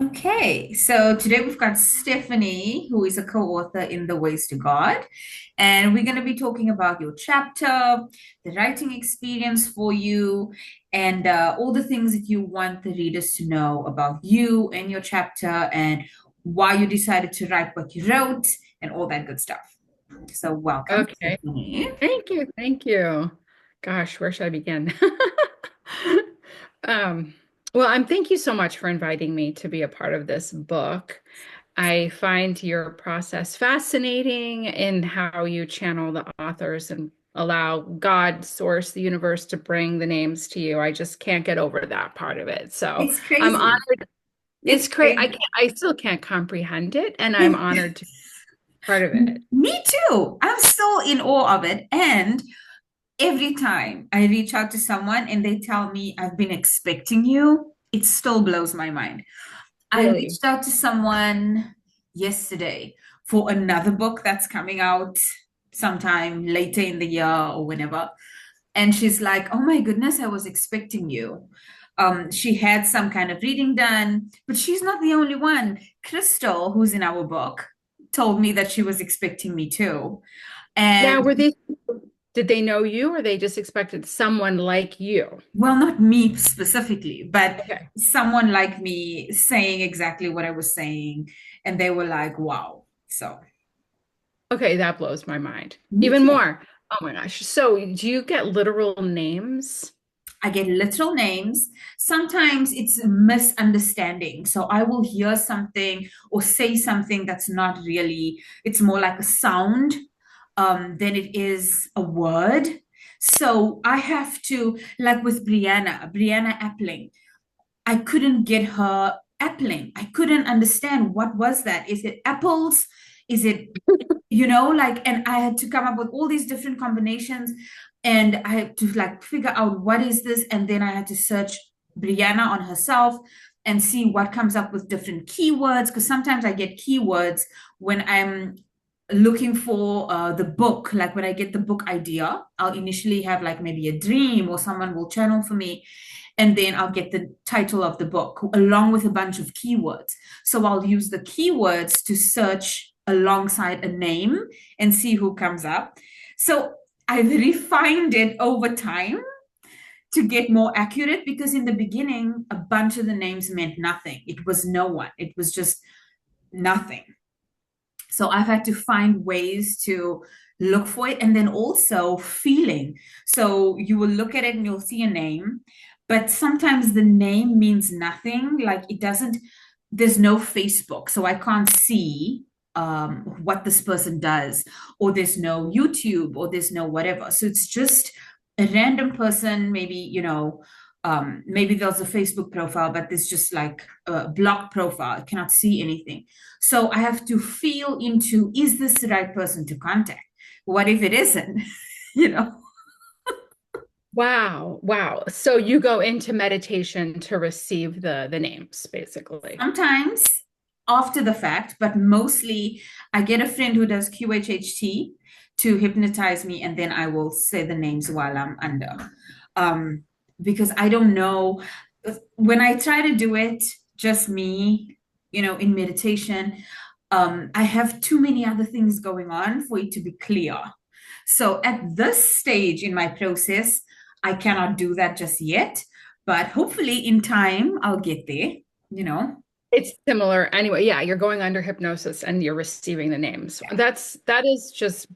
Okay, so today we've got Stephanie, who is a co-author in The Ways to God, and we're going to be talking about your chapter, the writing experience for you, and all the things that you want the readers to know about you and your chapter, and why you decided to write what you wrote, and all that good stuff. So, welcome, Okay. Stephanie. Thank you. Thank you. Gosh, where should I begin? Um, thank you so much for inviting me to be a part of this book. I find your process fascinating in how you channel the authors and allow God, source, the universe to bring the names to you. I just can't get over that part of it. So It's I'm crazy. honored. It's It's great. crazy. I still can't comprehend it, and I'm honored to be part of it. Me too. I'm still in awe of it. And every time I reach out to someone and they tell me I've been expecting you, it still blows my mind. I Really. reached out to someone yesterday for another book that's coming out sometime later in the year or whenever. And she's like, "Oh my goodness, I was expecting you." She had some kind of reading done, but she's not the only one. Crystal, who's in our book, told me that she was expecting me too. And Now, did they know you or they just expected someone like you? well, not me specifically, but Okay. someone like me saying exactly what I was saying. And they were like, wow. So, Okay, that blows my mind. me Even too. more. Oh my gosh. So, do you get literal names? I get literal names. Sometimes it's a misunderstanding. So I will hear something or say something that's not really, it's more like a sound than it is a word. So I have to, like with Brianna Appling, I couldn't get her appling. I couldn't understand what was that. Is it apples? Is it, like, and I had to come up with all these different combinations and I had to like figure out what is this. And then I had to search Brianna on herself and see what comes up with different keywords. Because sometimes I get keywords when I'm looking for the book. Like when I get the book idea, I'll initially have like maybe a dream or someone will channel for me and then I'll get the title of the book along with a bunch of keywords. So I'll use the keywords to search alongside a name and see who comes up. So I've refined it over time to get more accurate because in the beginning, a bunch of the names meant nothing. It was no one, it was just nothing. So I've had to find ways to look for it and then also feeling. So you will look at it and you'll see a name, but sometimes the name means nothing. Like it doesn't, there's no Facebook. So I can't see what this person does, or there's no YouTube, or there's no whatever. So it's just a random person, maybe, maybe there's a Facebook profile, but there's just like a block profile. I cannot see anything. So I have to feel into, is this the right person to contact? What if it isn't? you know, Wow. Wow. So you go into meditation to receive the names, basically. Sometimes after the fact, but mostly I get a friend who does QHHT to hypnotize me, and then I will say the names while I'm under. Um, because I don't know when I try to do it, just me, in meditation, I have too many other things going on for it to be clear. So at this stage in my process, I cannot do that just yet, but hopefully in time I'll get there, you know. It's similar anyway. Yeah, you're going under hypnosis and you're receiving the names. Yeah. That is just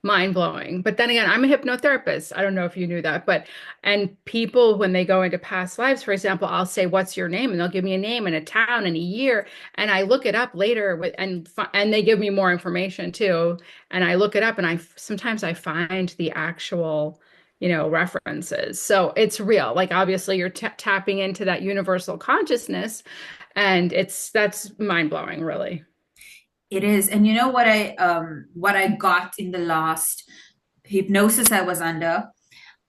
mind blowing. But then again, I'm a hypnotherapist. I don't know if you knew that, but and people when they go into past lives, for example, I'll say, "What's your name?" and they'll give me a name and a town and a year, and I look it up later and they give me more information too, and I look it up and I sometimes I find the actual references. So it's real. Like obviously you're tapping into that universal consciousness and that's mind blowing, really. It is. And you know what I got in the last hypnosis I was under?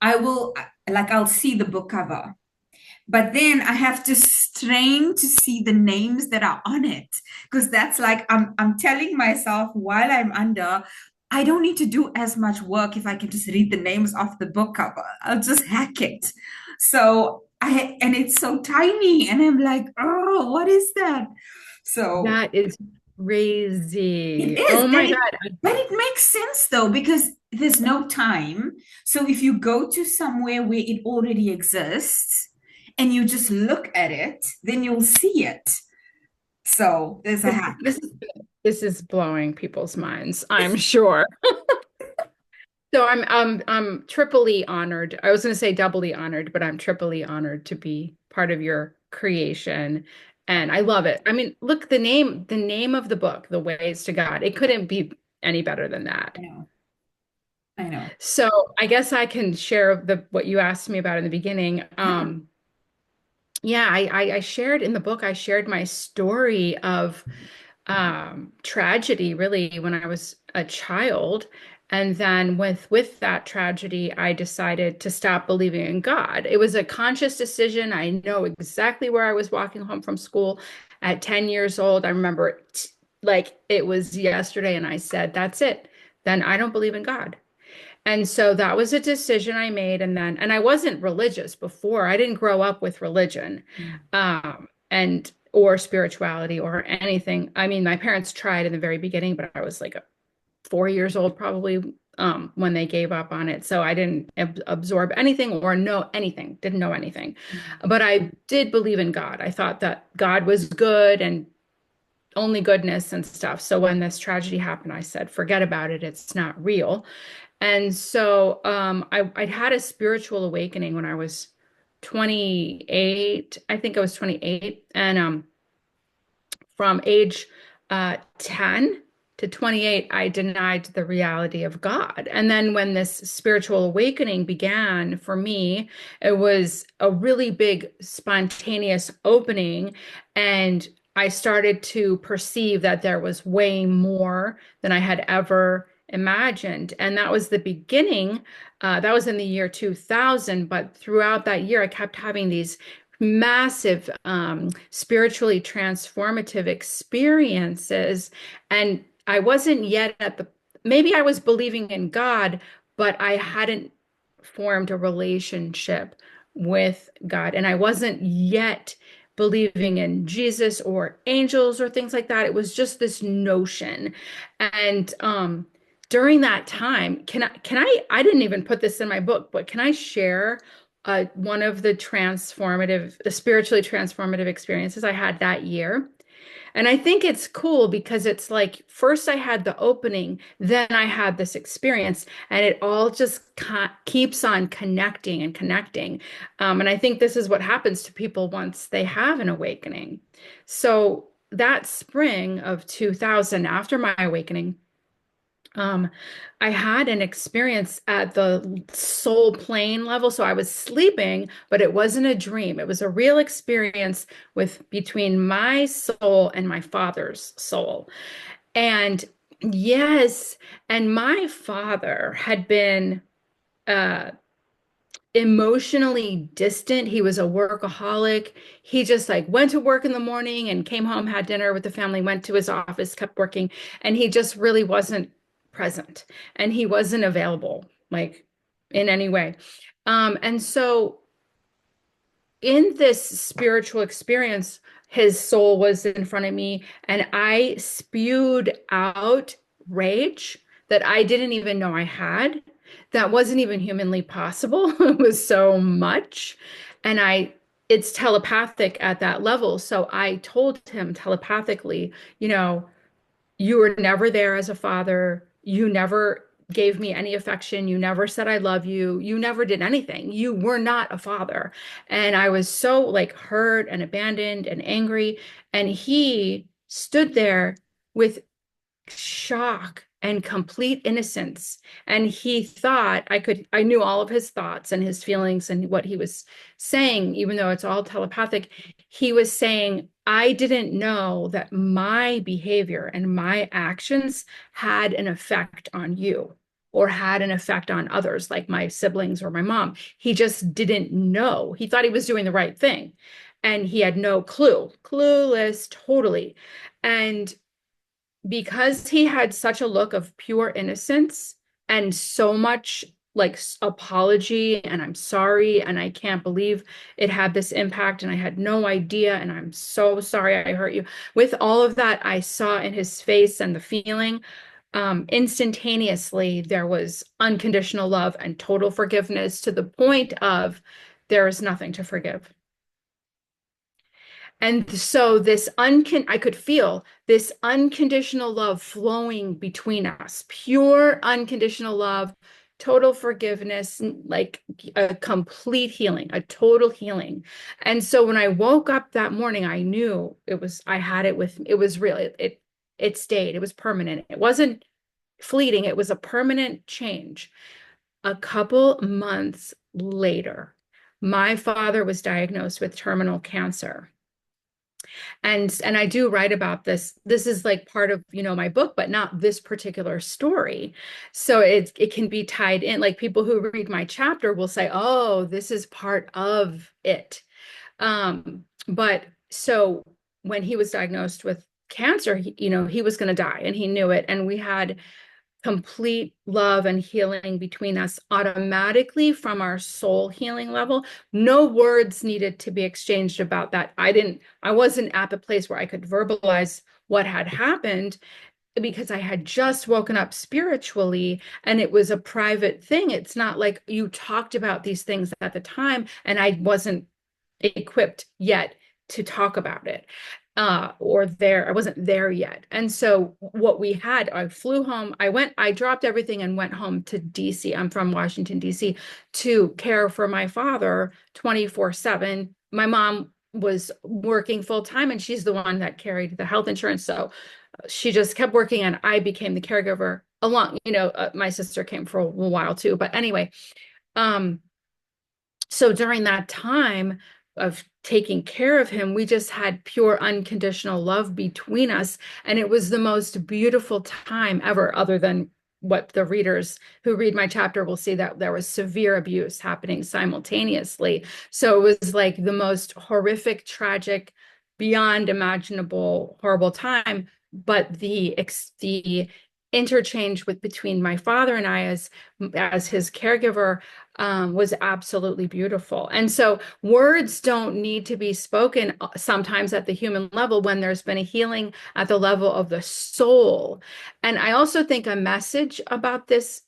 I will like I'll see the book cover, but then I have to strain to see the names that are on it because that's like I'm telling myself while I'm under, I don't need to do as much work if I can just read the names off the book cover. I'll just hack it. So and it's so tiny, and I'm like, oh, what is that? So That is it crazy. is, Oh my God. but it makes sense though because there's no time. So if you go to somewhere where it already exists and you just look at it, then you'll see it. So there's a This, hack. this is this is blowing people's minds, I'm sure. So I'm triply honored. I was going to say doubly honored, but I'm triply honored to be part of your creation. And I love it. I mean, look, the name of the book, The Ways to God, it couldn't be any better than that. I know. I know. So I guess I can share the what you asked me about in the beginning. Yeah. Yeah, I shared in the book, I shared my story of tragedy really when I was a child. And then with that tragedy, I decided to stop believing in God. It was a conscious decision. I know exactly where I was walking home from school at 10 years old. I remember it like it was yesterday, and I said, that's it. Then I don't believe in God. And so that was a decision I made. And I wasn't religious before. I didn't grow up with religion, Mm. and or spirituality or anything. I mean, my parents tried in the very beginning, but I was like 4 years old probably when they gave up on it. So I didn't absorb anything or know anything, didn't know anything. Mm. But I did believe in God. I thought that God was good and only goodness and stuff. So when this tragedy happened, I said, forget about it. It's not real. And so I had a spiritual awakening when I was 28. I think I was 28. And from age 10 to 28, I denied the reality of God. And then when this spiritual awakening began for me, it was a really big spontaneous opening. And I started to perceive that there was way more than I had ever imagined. And that was the beginning. That was in the year 2000. But throughout that year, I kept having these massive spiritually transformative experiences. And I wasn't yet at the, maybe I was believing in God, but I hadn't formed a relationship with God. And I wasn't yet believing in Jesus or angels or things like that. It was just this notion. And during that time, I didn't even put this in my book, but can I share one of the spiritually transformative experiences I had that year? And I think it's cool because it's like first I had the opening, then I had this experience, and it all just keeps on connecting and connecting. And I think this is what happens to people once they have an awakening. So that spring of 2000, after my awakening, um, I had an experience at the soul plane level. So I was sleeping, but it wasn't a dream. It was a real experience with between my soul and my father's soul. And yes, and my father had been uh emotionally distant. He was a workaholic. He just like went to work in the morning and came home, had dinner with the family, went to his office, kept working, and he just really wasn't present and he wasn't available like in any way. And so in this spiritual experience, his soul was in front of me, and I spewed out rage that I didn't even know I had. That wasn't even humanly possible. It was so much. And it's telepathic at that level. So I told him telepathically, you know, you were never there as a father. You never gave me any affection. You never said I love you. You never did anything. You were not a father. And I was so like hurt and abandoned and angry. And he stood there with shock and complete innocence. And he thought I knew all of his thoughts and his feelings and what he was saying, even though it's all telepathic. He was saying, I didn't know that my behavior and my actions had an effect on you or had an effect on others, like my siblings or my mom. He just didn't know. He thought he was doing the right thing. And he had no clue, clueless, totally. And because he had such a look of pure innocence and so much like apology and I'm sorry and I can't believe it had this impact and I had no idea and I'm so sorry I hurt you. With all of that, I saw in his face and the feeling, instantaneously there was unconditional love and total forgiveness to the point of there is nothing to forgive. And so I could feel this unconditional love flowing between us, pure unconditional love, total forgiveness, like a complete healing, a total healing. And so when I woke up that morning, I knew I had it with, it was real. It stayed, it was permanent. It wasn't fleeting, it was a permanent change. A couple months later, my father was diagnosed with terminal cancer. And I do write about this. This is like part of, my book, but not this particular story. So it can be tied in. Like people who read my chapter will say, "Oh, this is part of it." But so when he was diagnosed with cancer, he was going to die and he knew it. And we had complete love and healing between us automatically from our soul healing level. No words needed to be exchanged about that. I wasn't at the place where I could verbalize what had happened because I had just woken up spiritually and it was a private thing. It's not like you talked about these things at the time and I wasn't equipped yet to talk about it. I wasn't there yet. And so what we had, I flew home, I dropped everything and went home to DC. I'm from Washington, DC, to care for my father 24/7. My mom was working full time and she's the one that carried the health insurance. So she just kept working and I became the caregiver along, my sister came for a while too. But anyway, um, so during that time of taking care of him, we just had pure unconditional love between us. And it was the most beautiful time ever, other than what the readers who read my chapter will see, that there was severe abuse happening simultaneously. So it was like the most horrific, tragic, beyond imaginable, horrible time. But the interchange between my father and I as his caregiver was absolutely beautiful. And so words don't need to be spoken sometimes at the human level when there's been a healing at the level of the soul. And I also think a message about this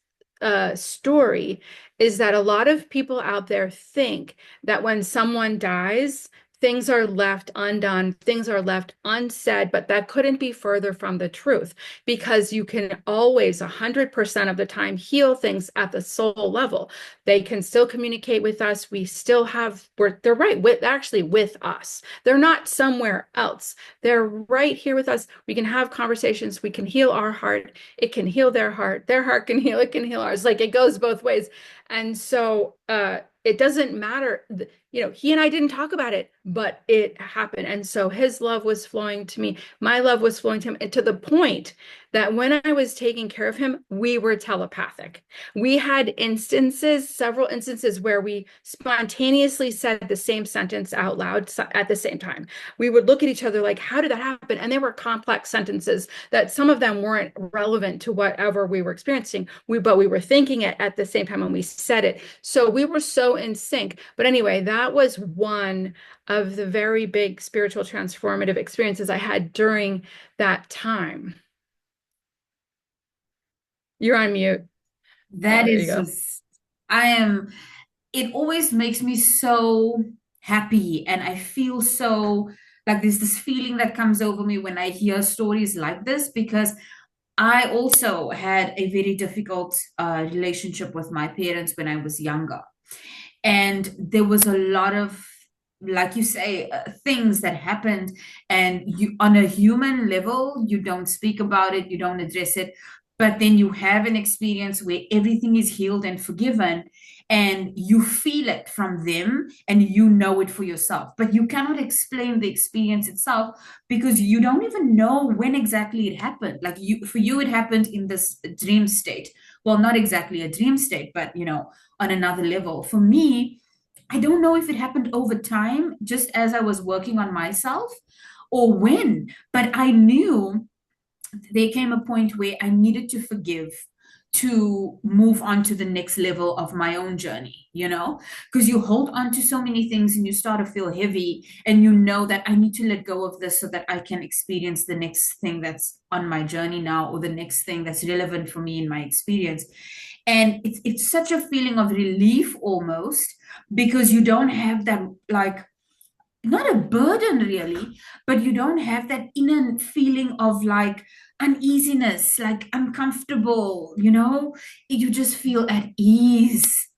story is that a lot of people out there think that when someone dies, things are left undone, things are left unsaid, but that couldn't be further from the truth because you can always 100% of the time heal things at the soul level. They can still communicate with us. They're right with us. They're not somewhere else. They're right here with us. We can have conversations. We can heal our heart. It can heal their heart. Their heart can heal. It can heal ours. Like it goes both ways. And so, it doesn't matter, he and I didn't talk about it, but it happened. And so his love was flowing to me. My love was flowing to him, and to the point that when I was taking care of him, we were telepathic. We had several instances where we spontaneously said the same sentence out loud at the same time. We would look at each other like, how did that happen? And they were complex sentences that some of them weren't relevant to whatever we were experiencing. But we were thinking it at the same time when we said it. So we were so in sync. But anyway, that was one of the very big spiritual transformative experiences I had during that time. You're on mute. Oh, That there you is go. just, I am, it always makes me so happy. And I feel so like there's this feeling that comes over me when I hear stories like this, because I also had a very difficult relationship with my parents when I was younger. And there was a lot of, like you say, things that happened, and you, on a human level, you don't speak about it, you don't address it, but then you have an experience where everything is healed and forgiven, and you feel it from them and you know it for yourself, but you cannot explain the experience itself because you don't even know when exactly it happened. Like, you, for you, it happened in this dream state. Well, not exactly a dream state, but on another level. For me, I don't know if it happened over time, just as I was working on myself, or when, but I knew there came a point where I needed to forgive to move on to the next level of my own journey, you know? Because you hold on to so many things and you start to feel heavy, and you know that I need to let go of this so that I can experience the next thing that's on my journey now, or the next thing that's relevant for me in my experience. And it's such a feeling of relief almost, because you don't have that, like, not a burden really, but you don't have that inner feeling of like uneasiness, like uncomfortable, you know? You just feel at ease.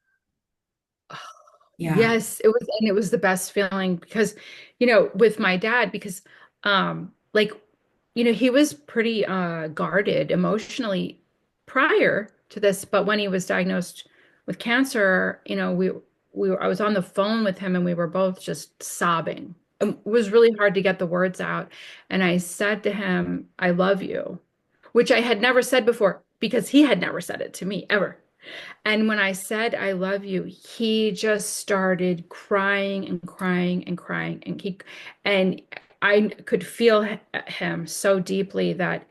Yeah. Yes, it was the best feeling because, with my dad, because like, he was pretty guarded emotionally prior to this, but when he was diagnosed with cancer, I was on the phone with him and we were both just sobbing. It was really hard to get the words out. And I said to him, I love you, which I had never said before because he had never said it to me ever. And when I said, I love you, he just started crying and crying and crying. And I could feel him so deeply that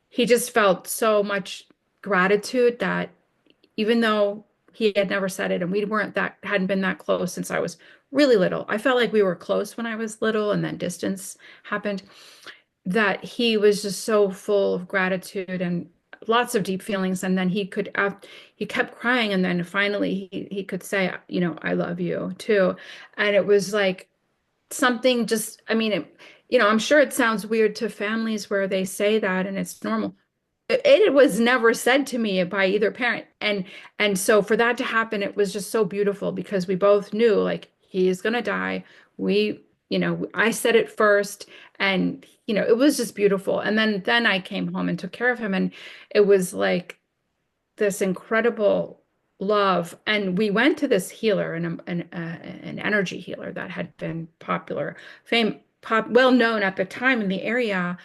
he just felt so much gratitude that even though he had never said it and hadn't been that close since I was really little, I felt like we were close when I was little and then distance happened, that he was just so full of gratitude and lots of deep feelings. And then he kept crying. And then finally he could say, I love you too. And it was like something just, I mean, I'm sure it sounds weird to families where they say that and it's normal. It was never said to me by either parent. And so for that to happen, it was just so beautiful because we both knew like he is gonna die. I said it first and it was just beautiful. And then I came home and took care of him and it was like this incredible love. And we went to this healer, an energy healer that had been well known at the time in the area,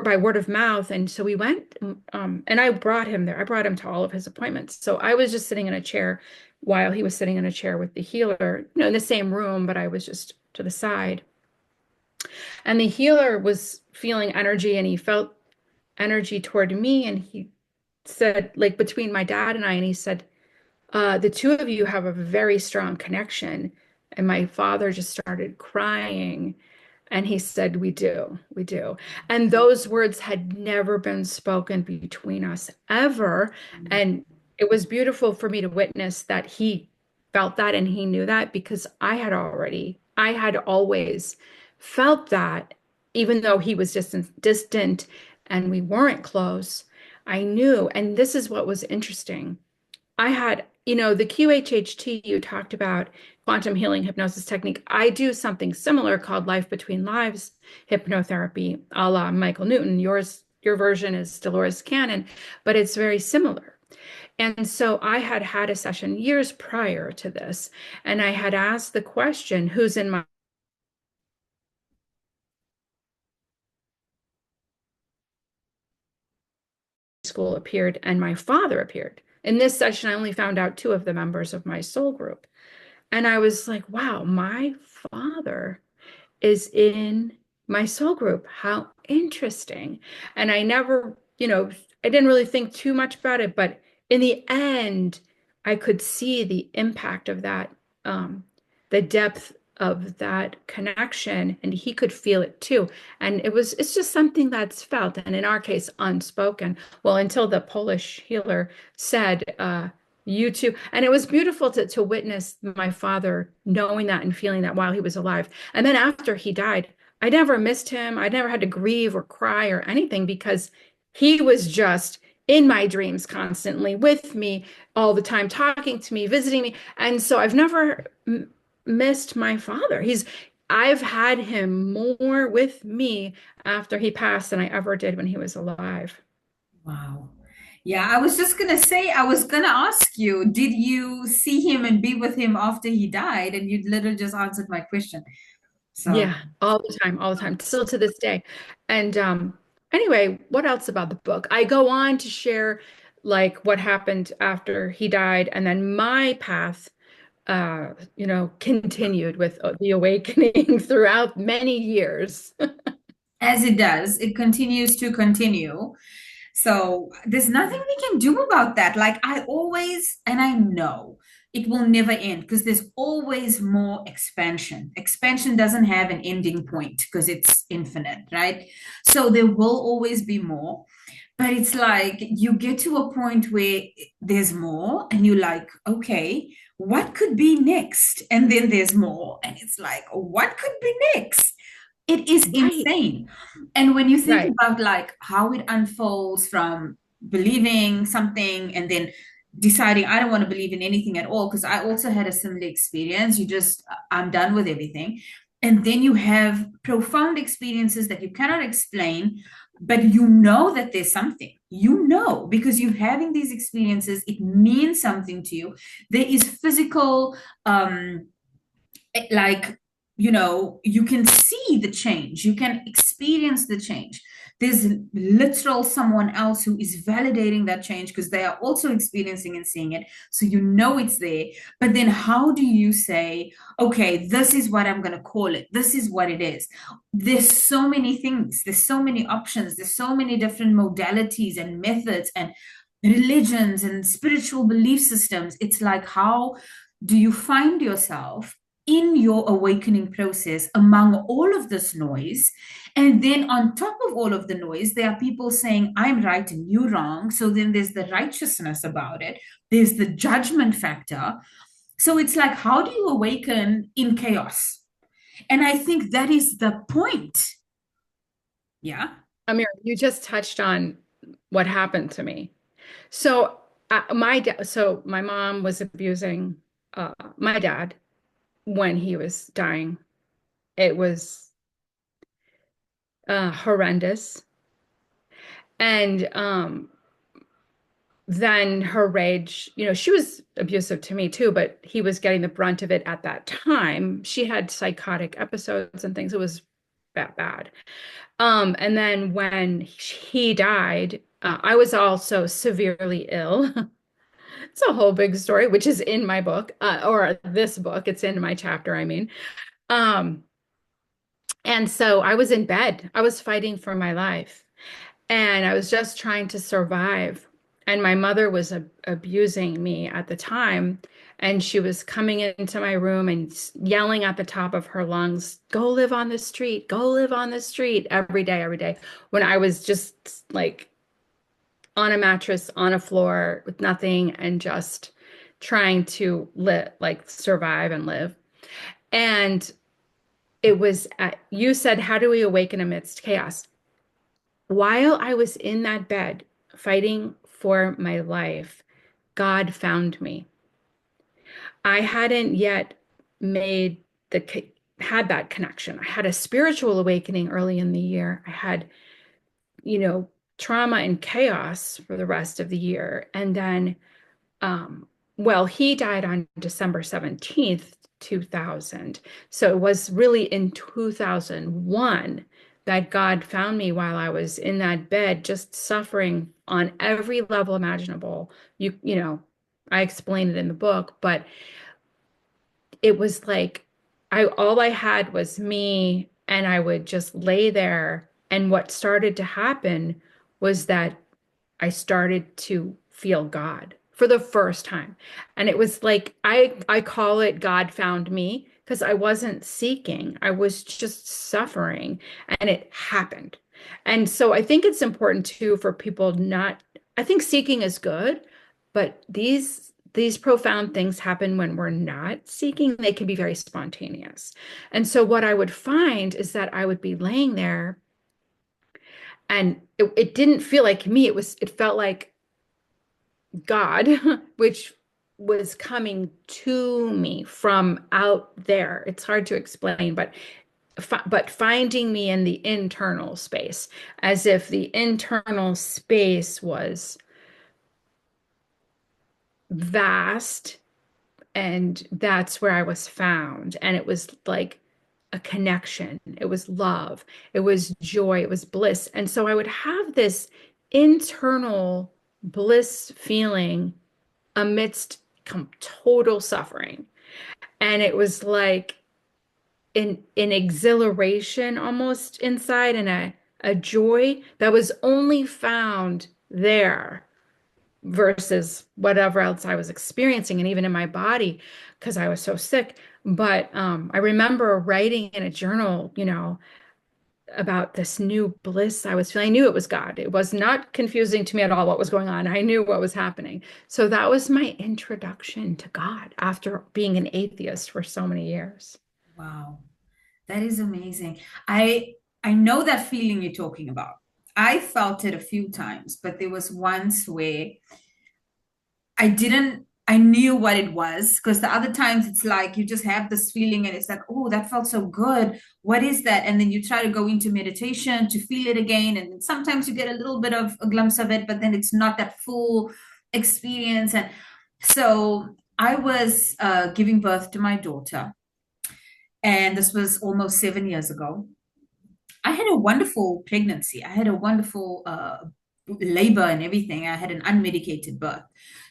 by word of mouth. And so we went, and I brought him there. I brought him to all of his appointments. So I was just sitting in a chair while he was sitting in a chair with the healer, in the same room, but I was just to the side. And the healer was feeling energy and he felt energy toward me. And he said, like between my dad and he said, the two of you have a very strong connection. And my father just started crying. And he said, we do, we do. And those words had never been spoken between us ever. And it was beautiful for me to witness that he felt that and he knew that because I had always felt that, even though he was distant and we weren't close, I knew. And this is what was interesting. I had, the QHHT you talked about, quantum healing hypnosis technique. I do something similar called Life Between Lives hypnotherapy, a la Michael Newton. Your version is Dolores Cannon, but it's very similar. And so I had had a session years prior to this, and I had asked the question, who's in my school appeared, and my father appeared. In this session, I only found out two of the members of my soul group. And I was like, wow, my father is in my soul group. How interesting. And I didn't really think too much about it, but in the end, I could see the impact of that, the depth of that connection, and he could feel it too. And it's just something that's felt, and in our case, unspoken. Well, until the Polish healer said, you too. And it was beautiful to witness my father knowing that and feeling that while he was alive. And then after he died, I never missed him. I never had to grieve or cry or anything because he was just in my dreams constantly with me all the time, talking to me, visiting me. And so I've never missed my father. I've had him more with me after he passed than I ever did when he was alive. Wow. Yeah, I was just gonna say, I was gonna ask you, did you see him and be with him after he died? And you literally just answered my question. So, Yeah, all the time, still to this day. And anyway, what else about the book? I go on to share like what happened after he died, and then my path, continued with the awakening throughout many years. as it does, it continues to continue. So there's nothing we can do about that. Like I always, and I know it will never end because there's always more expansion. Expansion doesn't have an ending point because it's infinite, right? So there will always be more. But it's like you get to a point where there's more, and you're like, okay, what could be next? And then there's more, and it's like, what could be next? It is Right, insane. And when you think right. about like how it unfolds from believing something and then deciding I don't want to believe in anything at all, because I also had a similar experience. You just, I'm done with everything. And then you have profound experiences that you cannot explain, but you know that there's something. You know, because you're having these experiences, it means something to you. There is physical like, you can see the change, you can experience the change. There's literal someone else who is validating that change because they are also experiencing and seeing it, so you know it's there. But then how do you say, okay, this is what I'm going to call it, this is what it is? There's so many things, there's so many options, there's so many different modalities and methods and religions and spiritual belief systems. It's like, how do you find yourself in your awakening process among all of this noise? And then on top of all of the noise, there are people saying, I'm right and you're wrong. So then there's the righteousness about it, there's the judgment factor. So it's like, how do you awaken in chaos? And I think that is the point. Yeah. Amir, you just touched on what happened to me. So so my mom was abusing my dad when he was dying. It was horrendous. And then her rage, she was abusive to me too, but he was getting the brunt of it at that time. She had psychotic episodes and things. It was that bad. And then when he died, I was also severely ill. It's a whole big story, which is in my book, or this book. It's in my chapter, I mean. Um, and so I was in bed. I was fighting for my life. And I was just trying to survive. And my mother was abusing me at the time. And she was coming into my room and yelling at the top of her lungs, go live on the street, go live on the street every day. When I was just like on a mattress, on a floor with nothing and just trying to live, like survive and live. And you said, how do we awaken amidst chaos? While I was in that bed fighting for my life, God found me. I hadn't yet made had that connection. I had a spiritual awakening early in the year. I had, you know, trauma and chaos for the rest of the year. And then Um, well, he died on December 17th, 2000. So it was really in 2001 that God found me while I was in that bed, just suffering on every level imaginable. I explained it in the book, but it was like all I had was me, and I would just lay there. And what started to happen was that I started to feel God for the first time. And it was like I call it God found me because I wasn't seeking. I was just suffering, and it happened. And so I think it's important too for people not, I think seeking is good, but these profound things happen when we're not seeking. They can be very spontaneous. And so what I would find is that I would be laying there, and it didn't feel like me. It felt like God, which was coming to me from out there. It's hard to explain, but finding me in the internal space, as if the internal space was vast, and that's where I was found. And it was like a connection. It was love. It was joy. It was bliss. And so I would have this internal bliss feeling amidst total suffering. And it was like an exhilaration almost inside, and a joy that was only found there versus whatever else I was experiencing, and even in my body because I was so sick. But I remember writing in a journal, about this new bliss I was feeling. I knew it was God. It was not confusing to me at all what was going on. I knew what was happening. So that was my introduction to God after being an atheist for so many years. Wow. That is amazing. I know that feeling you're talking about. I felt it a few times, but there was once where I knew what it was, because the other times it's like you just have this feeling and it's like, oh, that felt so good. What is that? And then you try to go into meditation to feel it again. And sometimes you get a little bit of a glimpse of it, but then it's not that full experience. And so I was giving birth to my daughter, and this was almost 7 years ago. I had a wonderful pregnancy. I had a wonderful labor and everything. I had an unmedicated birth.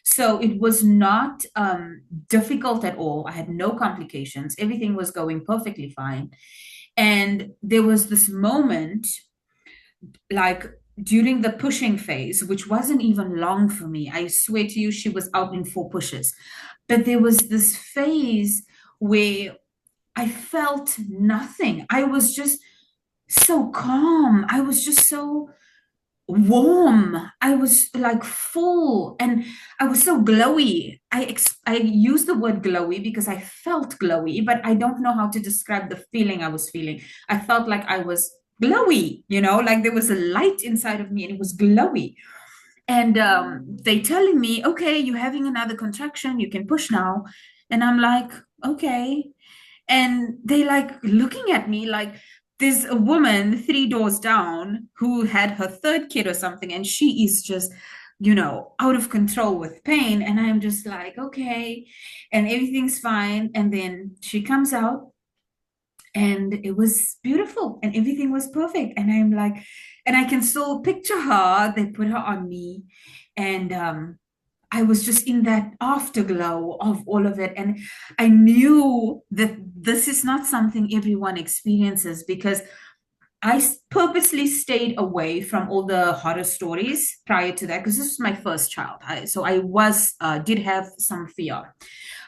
So it was not difficult at all. I had no complications. Everything was going perfectly fine. And there was this moment, like during the pushing phase, which wasn't even long for me. I swear to you, she was out in 4 pushes. But there was this phase where I felt nothing. I was just so calm. I was just so warm. I was like full, and I was so glowy. I use the word glowy because I felt glowy, but I don't know how to describe the feeling I was feeling. I felt like I was glowy, like there was a light inside of me and it was glowy. And they telling me, okay, you're having another contraction, you can push now. And I'm like, okay. And they like looking at me like there's a woman 3 doors down who had her third kid or something, and she is just, out of control with pain. And I'm just like, okay, and everything's fine. And then she comes out, and it was beautiful, and everything was perfect. And I'm like, and I can still picture her. They put her on me, and I was just in that afterglow of all of it. And I knew that this is not something everyone experiences, because purposely stayed away from all the horror stories prior to that, because this was my first child. So I did have some fear.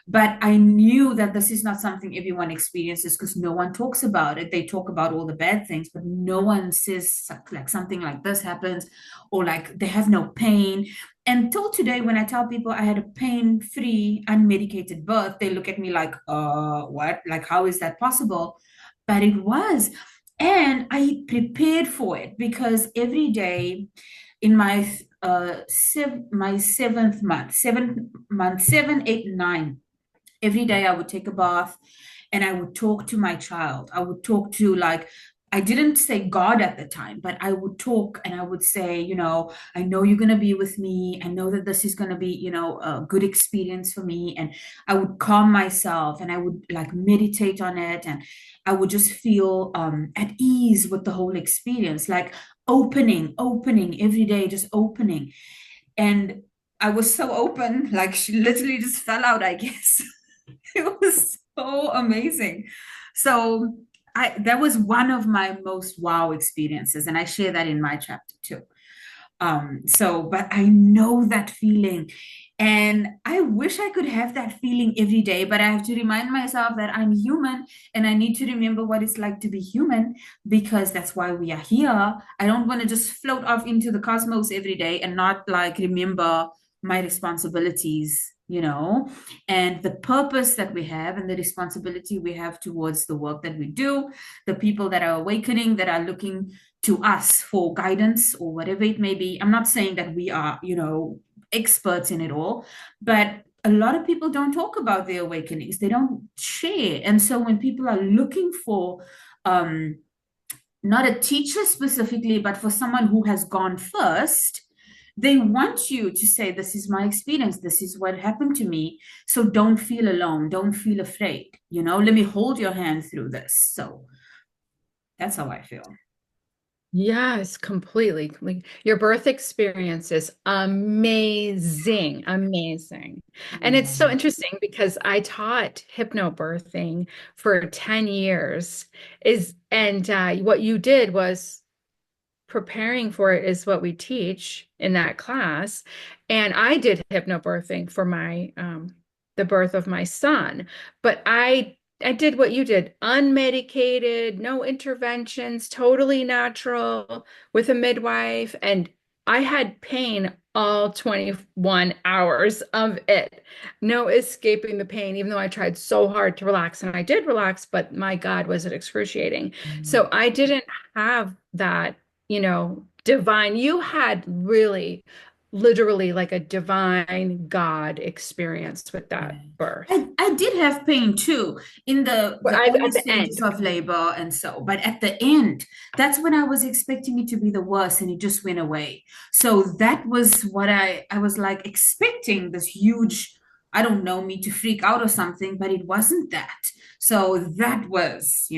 But I knew that this is not something everyone experiences, because no one talks about it. They talk about all the bad things, but no one says like something like this happens, or like they have no pain. And till today, when I tell people I had a pain-free, unmedicated birth, they look at me like, what? Like, how is that possible? But it was. And I prepared for it, because every day in my 7th month, 7, 8, 9, every day I would take a bath and I would talk to my child. I would talk to, like, I didn't say God at the time, but I would talk and I would say, I know you're going to be with me. I know that this is going to be, a good experience for me. And I would calm myself and I would like meditate on it. And I would just feel at ease with the whole experience, like opening every day, just opening. And I was so open, like she literally just fell out, I guess. It was so amazing. So that was one of my most wow experiences, and I share that in my chapter too. But I know that feeling, and I wish I could have that feeling every day, but I have to remind myself that I'm human and I need to remember what it's like to be human, because that's why we are here. I don't want to just float off into the cosmos every day and not like remember my responsibilities, and the purpose that we have and the responsibility we have towards the work that we do, the people that are awakening, that are looking to us for guidance or whatever it may be. I'm not saying that we are, experts in it all, but a lot of people don't talk about their awakenings. They don't share. And so when people are looking for, not a teacher specifically, but for someone who has gone first, they want you to say, this is my experience, this is what happened to me, so don't feel alone, don't feel afraid, let me hold your hand through this. So that's how I feel. Yes, completely. Your birth experience is amazing, amazing. And it's so Yeah. interesting because I taught hypnobirthing for 10 years. What you did was preparing for it is what we teach in that class. And I did hypnobirthing for my the birth of my son, but I did what you did, unmedicated, no interventions, totally natural with a midwife, and I had pain all 21 hours of it. No escaping the pain, even though I tried so hard to relax, and I did relax, but my God, was it excruciating. So I didn't have that, divine. You had really, literally like a divine God experience with that Yeah. birth. I did have pain too in But the early at the stages end, of labor and so, but at the end, that's when I was expecting it to be the worst and it just went away. So that was what I was like expecting this huge, I don't know, me to freak out or something, but it wasn't that. So that was,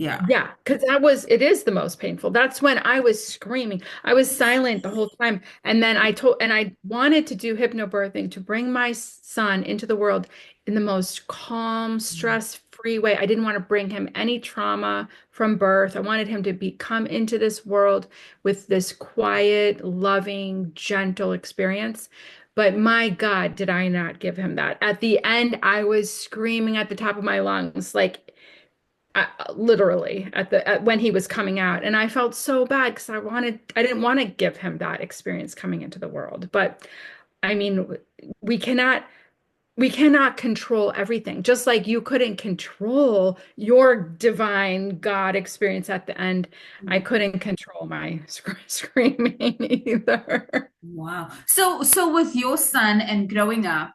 yeah. yeah, because it is the most painful. That's when I was screaming. I was silent the whole time. And then I wanted to do hypnobirthing to bring my son into the world in the most calm, stress-free way. I didn't want to bring him any trauma from birth. I wanted him to come into this world with this quiet, loving, gentle experience. But my God, did I not give him that. At the end, I was screaming at the top of my lungs, like literally when he was coming out, and I felt so bad because I didn't want to give him that experience coming into the world. But I mean, we cannot we cannot control everything, just like you couldn't control your divine God experience at the end. I couldn't control my screaming either. Wow. So with your son and growing up,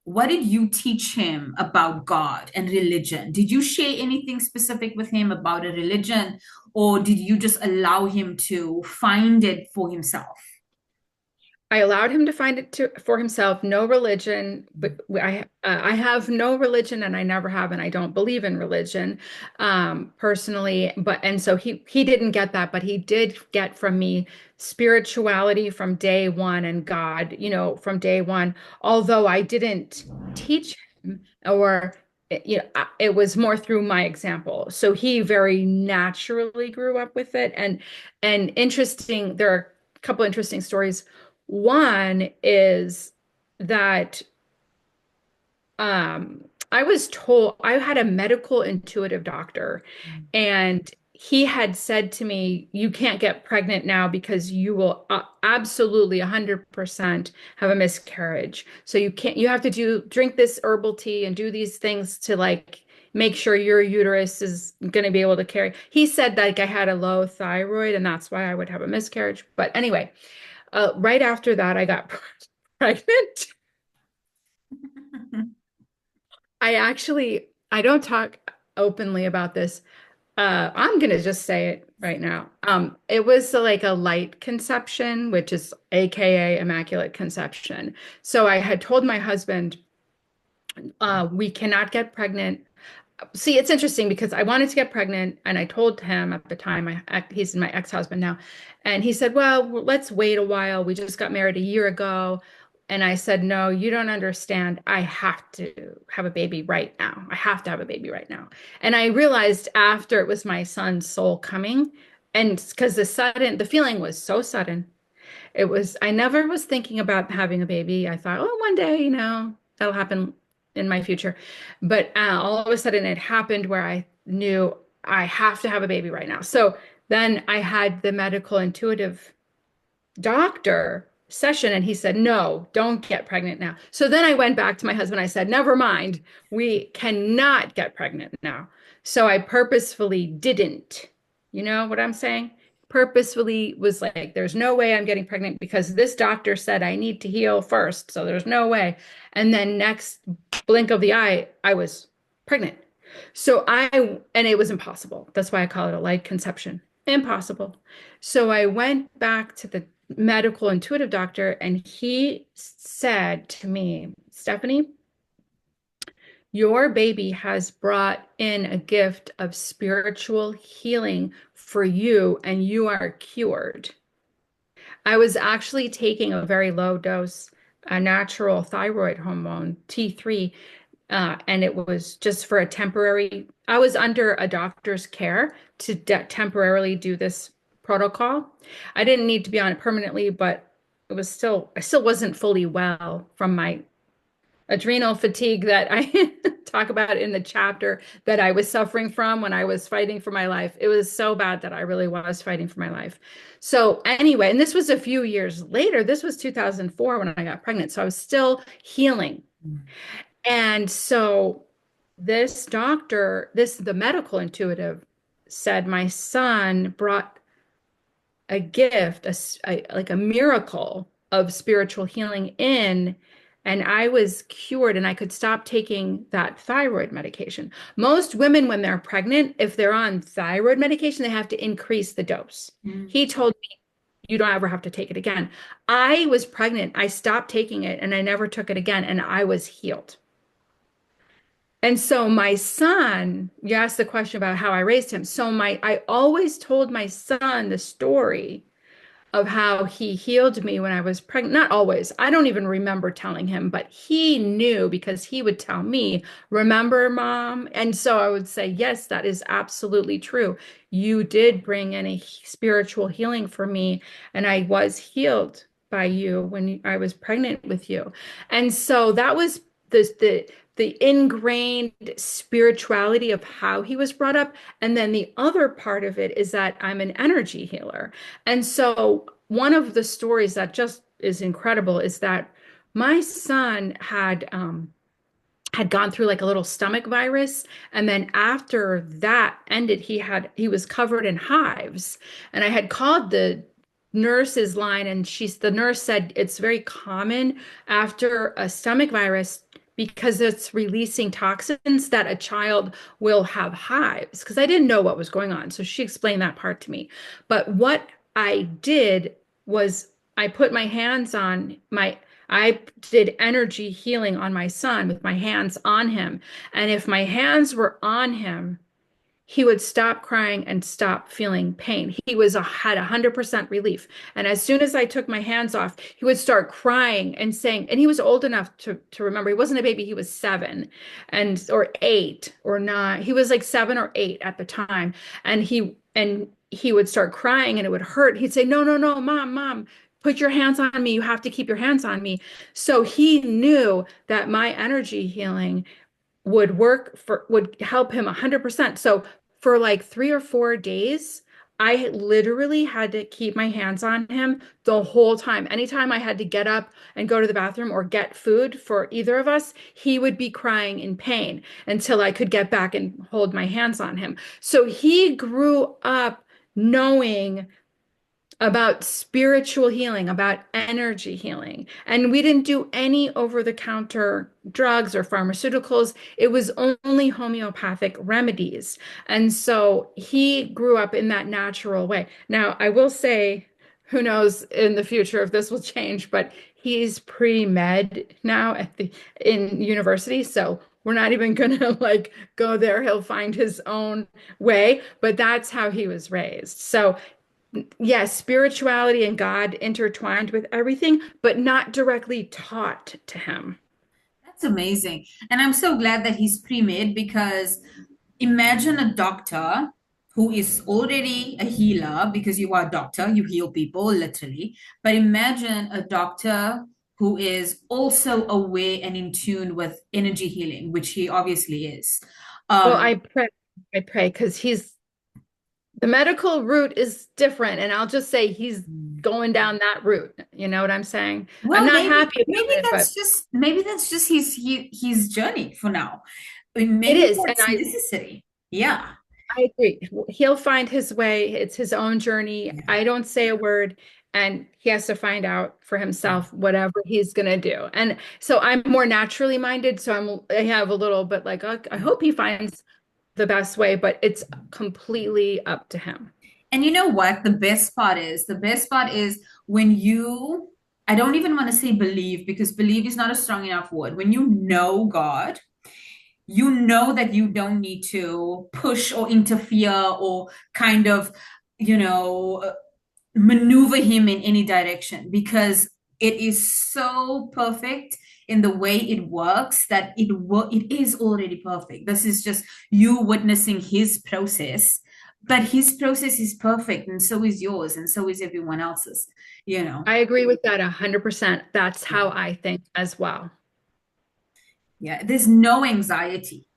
what did you teach him about God and religion? Did you share anything specific with him about a religion, or did you just allow him to find it for himself? I allowed him to find it for himself. No religion, but I have no religion, and I never have, and I don't believe in religion, personally. And so he didn't get that, but he did get from me spirituality from day one and God, from day one. Although I didn't teach him, or it was more through my example. So he very naturally grew up with it, and interesting. There are a couple interesting stories. One is that I was told I had a medical intuitive doctor, and he had said to me, "You can't get pregnant now because you will absolutely 100% have a miscarriage. So you have to drink this herbal tea and do these things to like make sure your uterus is going to be able to carry." He said that like I had a low thyroid and that's why I would have a miscarriage. But anyway, right after that, I got pregnant. I don't talk openly about this. I'm gonna just say it right now. It was like a light conception, which is AKA Immaculate Conception. So I had told my husband, we cannot get pregnant. See, it's interesting because I wanted to get pregnant, and I told him at the time, he's my ex-husband now, and he said, "Well, let's wait a while. We just got married a year ago." And I said, "No, you don't understand. I have to have a baby right now. I have to have a baby right now." And I realized after it was my son's soul coming, and because the feeling was so sudden, I never was thinking about having a baby. I thought, oh, one day, that'll happen in my future. But all of a sudden it happened where I knew I have to have a baby right now. So then I had the medical intuitive doctor session, and he said, "No, don't get pregnant now." So then I went back to my husband. I said, "Never mind. We cannot get pregnant now." So I purposefully didn't. You know what I'm saying? Purposefully was like, there's no way I'm getting pregnant because this doctor said I need to heal first. So there's no way. And then next blink of the eye, I was pregnant. And it was impossible. That's why I call it a light conception. Impossible. So I went back to the medical intuitive doctor, and he said to me, "Stephanie, your baby has brought in a gift of spiritual healing for you, and you are cured." I was actually taking a very low dose, a natural thyroid hormone, T3, and it was just for a temporary, I was under a doctor's care to temporarily do this protocol. I didn't need to be on it permanently, but I still wasn't fully well from my adrenal fatigue that I talk about in the chapter that I was suffering from when I was fighting for my life. It was so bad that I really was fighting for my life. So anyway, and this was a few years later. This was 2004 when I got pregnant. So I was still healing. And so this doctor, the medical intuitive said my son brought a gift, like a miracle of spiritual healing in, and I was cured and I could stop taking that thyroid medication. Most women, when they're pregnant, if they're on thyroid medication, they have to increase the dose. Mm. He told me, you don't ever have to take it again. I was pregnant. I stopped taking it and I never took it again, and I was healed. And so my son, you asked the question about how I raised him. I always told my son the story of how he healed me when I was pregnant. Not always. I don't even remember telling him, but he knew because he would tell me, remember, mom? And so I would say, yes, that is absolutely true. You did bring in a spiritual healing for me, and I was healed by you when I was pregnant with you. And so that was the ingrained spirituality of how he was brought up. And then the other part of it is that I'm an energy healer. And so one of the stories that just is incredible is that my son had gone through like a little stomach virus, and then after that ended, he was covered in hives. And I had called the nurse's line, and the nurse said it's very common after a stomach virus because it's releasing toxins that a child will have hives, because I didn't know what was going on. So she explained that part to me. But what I did was I put my hands on I did energy healing on my son with my hands on him. And if my hands were on him, he would stop crying and stop feeling pain. Had 100% relief. And as soon as I took my hands off, he would start crying and saying, and he was old enough to remember. He wasn't a baby, he was 7 or 8 or 9. He was like 7 or 8 at the time. And he would start crying and it would hurt. He'd say, no, no, no, mom, put your hands on me. You have to keep your hands on me. So he knew that my energy healing would help him 100%. So for like 3 or 4 days, I literally had to keep my hands on him the whole time. Anytime I had to get up and go to the bathroom or get food for either of us, he would be crying in pain until I could get back and hold my hands on him. So he grew up knowing about spiritual healing, about energy healing. And we didn't do any over-the-counter drugs or pharmaceuticals. It was only homeopathic remedies. And so he grew up in that natural way. Now, I will say, who knows in the future if this will change, but he's pre-med now in university. So we're not even gonna like go there. He'll find his own way, but that's how he was raised. So yes, spirituality and God intertwined with everything, but not directly taught to him. That's amazing. And I'm so glad that he's pre-med, because imagine a doctor who is already a healer, because you are a doctor, you heal people literally. But imagine a doctor who is also aware and in tune with energy healing, which he obviously is. Well, Um, I pray because the medical route is different, and I'll just say he's going down that route. You know what I'm saying? I'm well, not maybe happy about it, but maybe that's just his journey for now. And it maybe is, and that's necessary. Yeah. I agree. He'll find his way. It's his own journey. Yeah. I don't say a word, and he has to find out for himself whatever he's gonna do. And so I'm more naturally minded, so I have a little bit like, I hope he finds the best way, but it's completely up to him. And you know what? The best part is when I don't even want to say believe, because believe is not a strong enough word. When you know God, you know that you don't need to push or interfere or kind of, you know, maneuver him in any direction, because it is so perfect in the way it works that it is already perfect. This is just you witnessing his process, but his process is perfect, and so is yours, and so is everyone else's, you know. I agree with that 100%. That's Yeah. how I think as well. Yeah, there's no anxiety.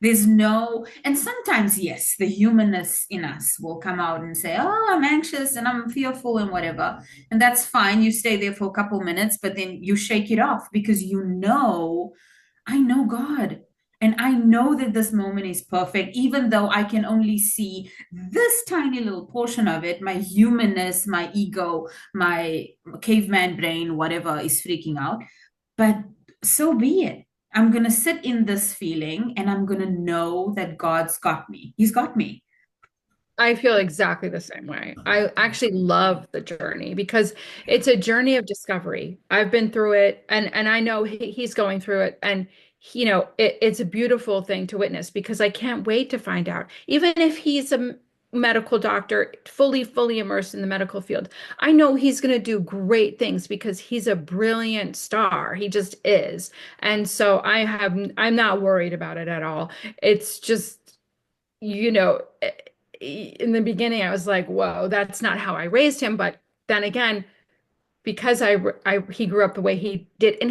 There's no, and sometimes, yes, the humanness in us will come out and say, oh, I'm anxious and I'm fearful and whatever. And that's fine. You stay there for a couple minutes, but then you shake it off because you know, I know God. And I know that this moment is perfect, even though I can only see this tiny little portion of it. My humanness, my ego, my caveman brain, whatever is freaking out. But so be it. I'm going to sit in this feeling and I'm going to know that God's got me. He's got me. I feel exactly the same way. I actually love the journey because it's a journey of discovery. I've been through it and I know he's going through it and it's a beautiful thing to witness because I can't wait to find out. Even if he's a medical doctor, fully immersed in the medical field, I know he's going to do great things because he's a brilliant star. He just is. And so I'm not worried about it at all. It's just you know, in the beginning, I was like, whoa, that's not how I raised him. But then again, because he grew up the way he did, and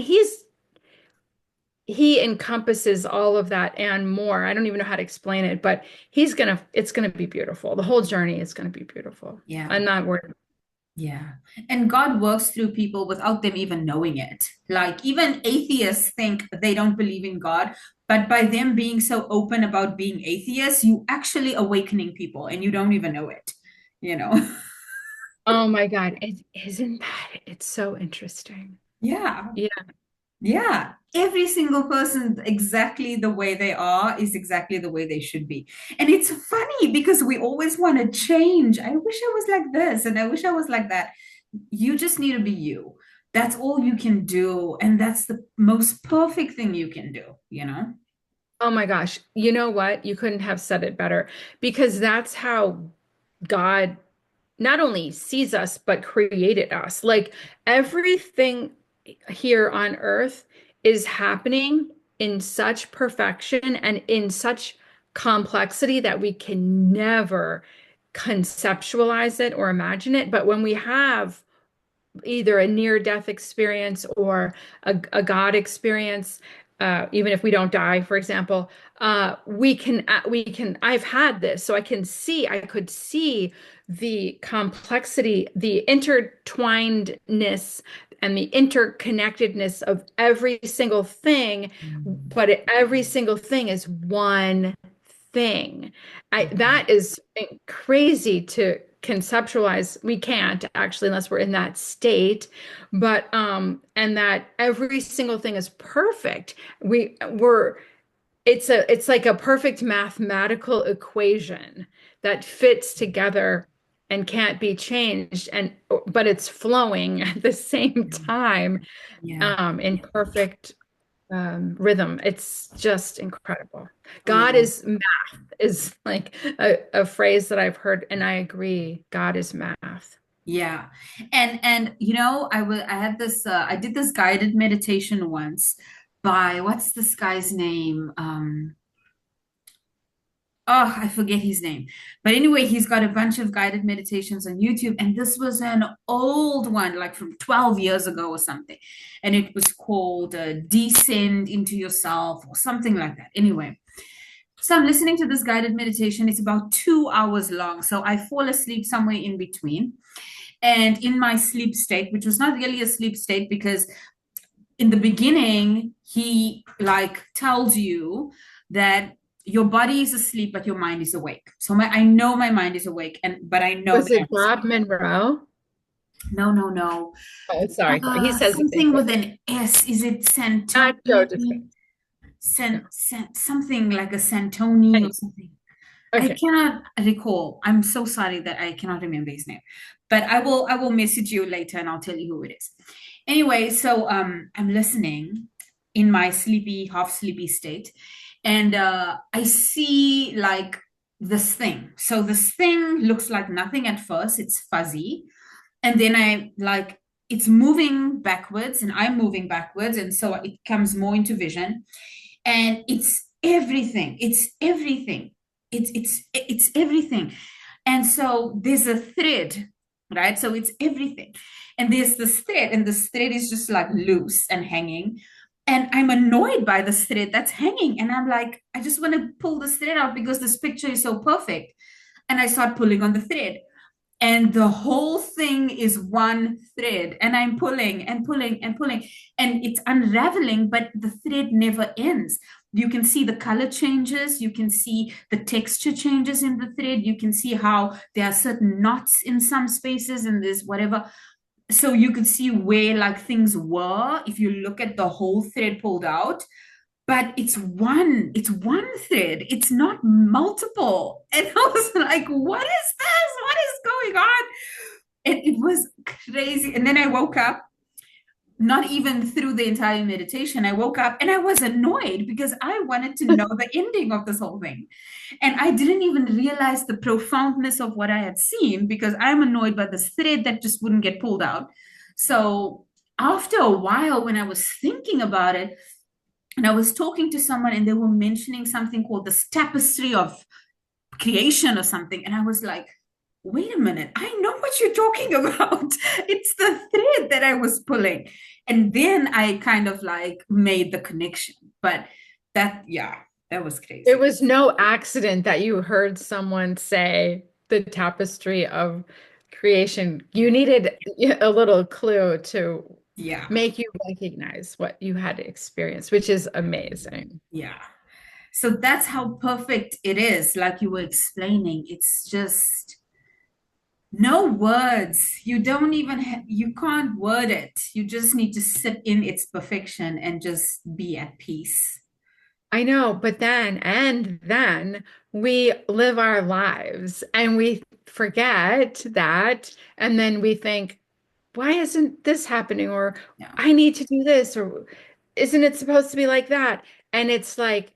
he encompasses all of that and more. I don't even know how to explain it, but it's gonna be beautiful. The whole journey is gonna be beautiful. Yeah. I'm not worried. Yeah. And God works through people without them even knowing it. Like even atheists think they don't believe in God, but by them being so open about being atheists, you actually awakening people and you don't even know it, you know? Oh my God, isn't that it's so interesting. Yeah. Yeah. Yeah, every single person exactly the way they are is exactly the way they should be. And it's funny because we always want to change. I wish I was like this and I wish I was like that. You just need to be you. That's all you can do. And that's the most perfect thing you can do, you know? Oh my gosh. You know what? You couldn't have said it better because that's how God not only sees us, but created us. Like everything here on earth is happening in such perfection and in such complexity that we can never conceptualize it or imagine it. But when we have either a near-death experience or a God experience, even if we don't die, for example, I've had this, so I could see the complexity, the intertwinedness, and the interconnectedness of every single thing, Mm. but every single thing is one thing. Mhm. That is crazy to conceptualize. We can't actually unless we're in that state, but and that every single thing is perfect. We're it's like a perfect mathematical equation that fits together and can't be changed and but it's flowing at the same time Yeah. in perfect rhythm. It's just incredible. Oh, God yeah. is math is like a phrase that I've heard, and I agree. God is math. Yeah. And I had this I did this guided meditation once by what's this guy's name? Oh, I forget his name. But anyway, he's got a bunch of guided meditations on YouTube. And this was an old one, like from 12 years ago or something. And it was called Descend into Yourself or something like that. Anyway, so I'm listening to this guided meditation. It's about 2 hours long. So I fall asleep somewhere in between. And in my sleep state, which was not really a sleep state because in the beginning, he like tells you that your body is asleep, but your mind is awake. So I know my mind is awake, and but I know Was that I'm it asleep. Bob Monroe? No, no, no. Oh, sorry. He says the same Something thing. with an S. Is it Not Joe Dispenza. Santoni? No. Something like a Santoni or Anyway, something. I okay. cannot recall. I'm so sorry that I cannot remember his name. But I will message you later and I'll tell you who it is. Anyway, so I'm listening in my sleepy, half sleepy state, and I see like this thing. So this thing looks like nothing at first. It's fuzzy, and then I like it's moving backwards, and I'm moving backwards, and so it comes more into vision, and it's everything. It's everything. It's everything. And so there's a thread, right? So it's everything. And there's this thread, and this thread is just like loose and hanging. And I'm annoyed by this thread that's hanging. And I'm like, I just want to pull this thread out because this picture is so perfect. And I start pulling on the thread. And the whole thing is one thread. And I'm pulling and pulling and pulling. And it's unraveling, but the thread never ends. You can see the color changes. You can see the texture changes in the thread. You can see how there are certain knots in some spaces and there's whatever. So you could see where like things were if you look at the whole thread pulled out, but it's one thread, it's not multiple. And I was like, what is this, what is going on? And it was crazy. And then I woke up, not even through the entire meditation, I woke up and I was annoyed because I wanted to know the ending of this whole thing. And I didn't even realize the profoundness of what I had seen because I'm annoyed by this thread that just wouldn't get pulled out. So after a while, when I was thinking about it, and I was talking to someone and they were mentioning something called this tapestry of creation or something. And I was like, wait a minute, I know what you're talking about. It's the thread that I was pulling. And then I kind of like made the connection. But that, yeah, that was It crazy. was no accident that you heard someone say the tapestry of creation. You needed a little clue to Yeah, make you recognize what you had experienced, which is amazing. yeah. So that's how perfect it is. Like you were explaining, it's just no words. You don't even you can't word it. You just need to sit in its perfection and just be at peace. I know, but then we live our lives and we forget that. And then we think, why isn't this happening? Or Yeah. I need to do this, or isn't it supposed to be like that? And it's like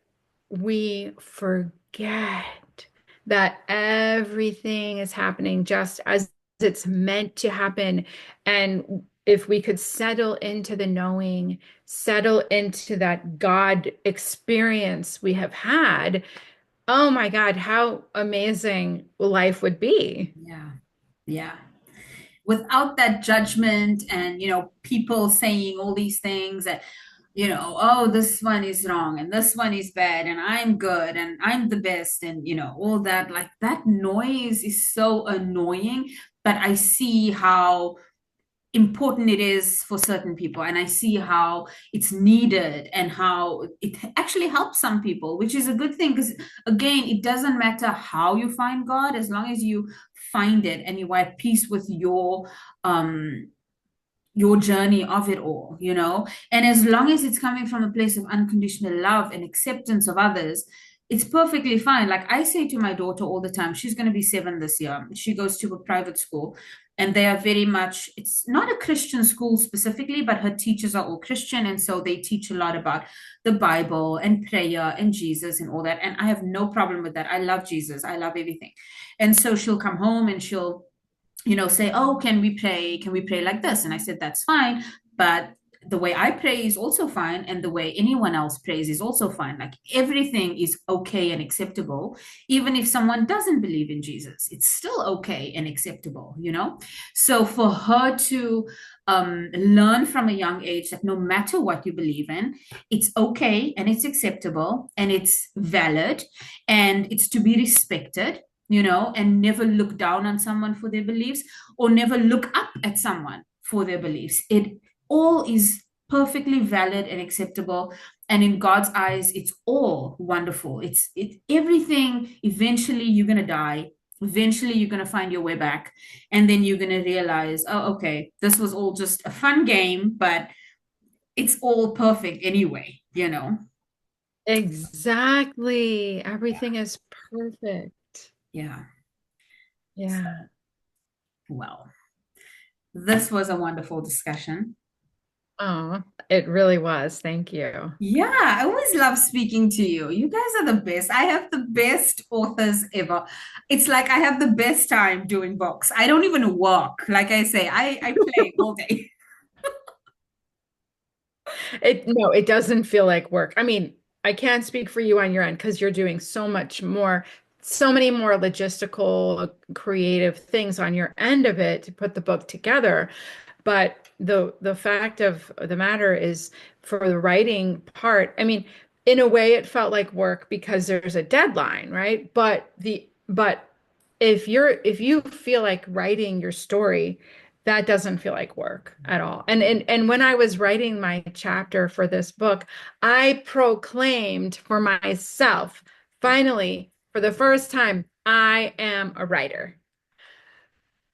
we forget that everything is happening just as it's meant to happen. And if we could settle into the knowing, settle into that God experience we have had, oh my God, how amazing life would be. Yeah. Yeah. Without that judgment and, people saying all these things that, oh, this one is wrong and this one is bad and I'm good and I'm the best and, all that, like that noise is so annoying. But I see how important it is for certain people, and I see how it's needed and how it actually helps some people, which is a good thing, because again, it doesn't matter how you find God, as long as you find it and you are at peace with your journey of it all, and as long as it's coming from a place of unconditional love and acceptance of others, it's perfectly fine. Like I say to my daughter all the time, she's going to be 7 this year. She goes to a private school, and they are very much, it's not a Christian school specifically, but her teachers are all Christian. And so they teach a lot about the Bible and prayer and Jesus and all that. And I have no problem with that. I love Jesus, I love everything. And so she'll come home and she'll say, oh, can we pray? Can we pray like this? And I said, that's fine. But the way I pray is also fine. And the way anyone else prays is also fine. Like everything is okay and acceptable. Even if someone doesn't believe in Jesus, it's still okay and acceptable. So for her to learn from a young age that no matter what you believe in, it's okay and it's acceptable and it's valid and it's to be respected, and never look down on someone for their beliefs or never look up at someone for their beliefs. It all is perfectly valid and acceptable. And in God's eyes, it's all wonderful. It's everything. Eventually, you're going to die. Eventually, you're going to find your way back. And then you're going to realize, oh, okay, this was all just a fun game, but it's all perfect anyway. Exactly. Everything is perfect. Yeah. So, Yeah. well, this was a wonderful discussion. Oh, it really was. Thank you. Yeah, I always love speaking to you. You guys are the best. I have the best authors ever. It's like I have the best time doing books. I don't even work. Like I say, I play all day. It doesn't feel like work. I mean, I can't speak for you on your end because you're doing so much more so many more logistical, creative things on your end of it to put the book together. But the fact of the matter is, for the writing part, I mean, in a way it felt like work because there's a deadline, right? But if you feel like writing your story, that doesn't feel like work at all. And when I was writing my chapter for this book, I proclaimed for myself, finally, for the first time, I am a writer,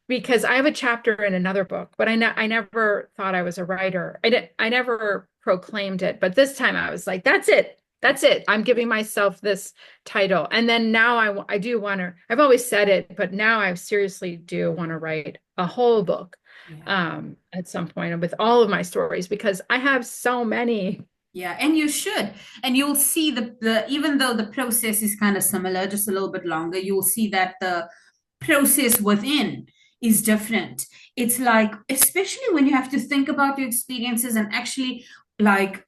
because I have a chapter in another book, but I never thought I was a writer. I never proclaimed it, but this time I was like, that's it. That's it. I'm giving myself this title. And then now I do want to, I've always said it, but now I seriously do want to write a whole book Yeah. at some point with all of my stories, because I have so many. Yeah, and you should. And you'll see the even though the process is kind of similar, just a little bit longer, you'll see that the process within is different. It's like, especially when you have to think about your experiences and actually like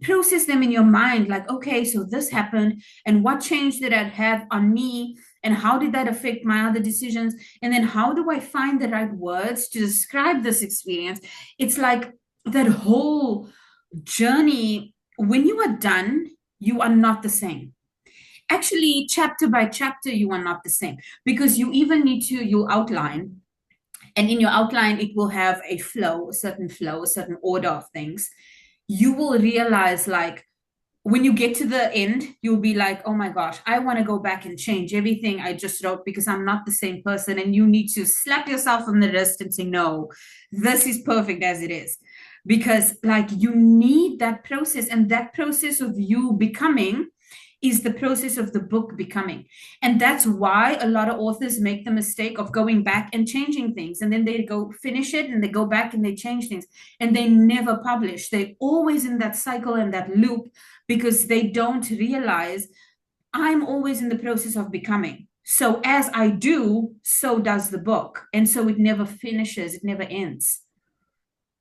process them in your mind, like, okay, so this happened, and what change did that have on me? And how did that affect my other decisions? And then how do I find the right words to describe this experience? It's like that whole journey, when you are done, you are not the same. Actually, chapter by chapter, you are not the same because you even need to, you outline. And in your outline, it will have a flow, a certain order of things. You will realize, like, when you get to the end, you'll be like, oh my gosh, I want to go back and change everything I just wrote because I'm not the same person. And you need to slap yourself on the wrist and say, no, this is perfect as it is. Because, like, you need that process, and that process of you becoming is the process of the book becoming. And that's why a lot of authors make the mistake of going back and changing things. And then they go finish it and they go back and they change things and they never publish. They're always in that cycle and that loop because they don't realize I'm always in the process of becoming. So as I do, so does the book. And so it never finishes, it never ends.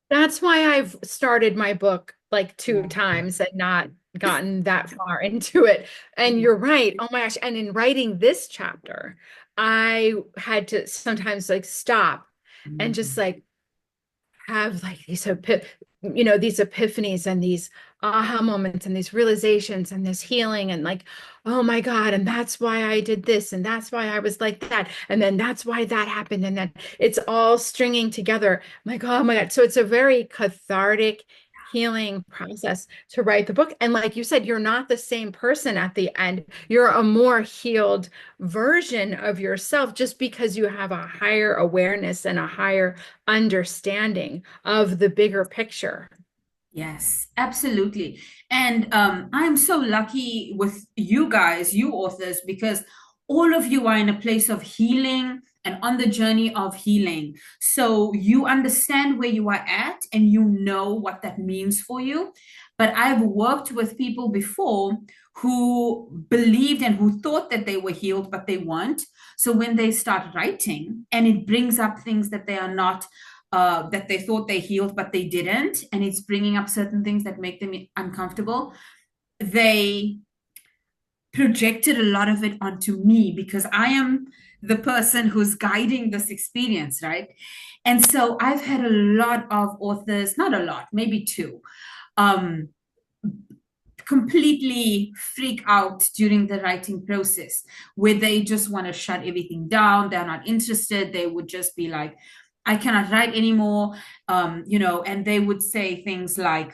That's why I've started my book like two Yeah. times and not gotten that far into it. And Yeah. you're right. Oh my gosh. And in writing this chapter, I had to sometimes like stop and just Mhm. like have like these epiphanies and these aha moments and these realizations and this healing and like, oh my God, and that's why I did this and that's why I was like that and then that's why that happened and then it's all stringing together. I'm like, oh my God. So it's a very cathartic healing process to write the book. And like you said, you're not the same person at the end. You're a more healed version of yourself just because you have a higher awareness and a higher understanding of the bigger picture. Yes, absolutely. And I'm so lucky with you guys, you authors, because all of you are in a place of healing and on the journey of healing. So you understand where you are at and you know what that means for you. But I've worked with people before who believed and who thought that they were healed, but they weren't. So when they start writing and it brings up things that they are not, that they thought they healed, but they didn't, and it's bringing up certain things that make them uncomfortable, they projected a lot of it onto me because I am the person who's guiding this experience, right? And so I've had a lot of authors, not a lot, maybe two, um, completely freak out during the writing process where they just want to shut everything down. They're not interested. They would just be like, I cannot write anymore. And they would say things like,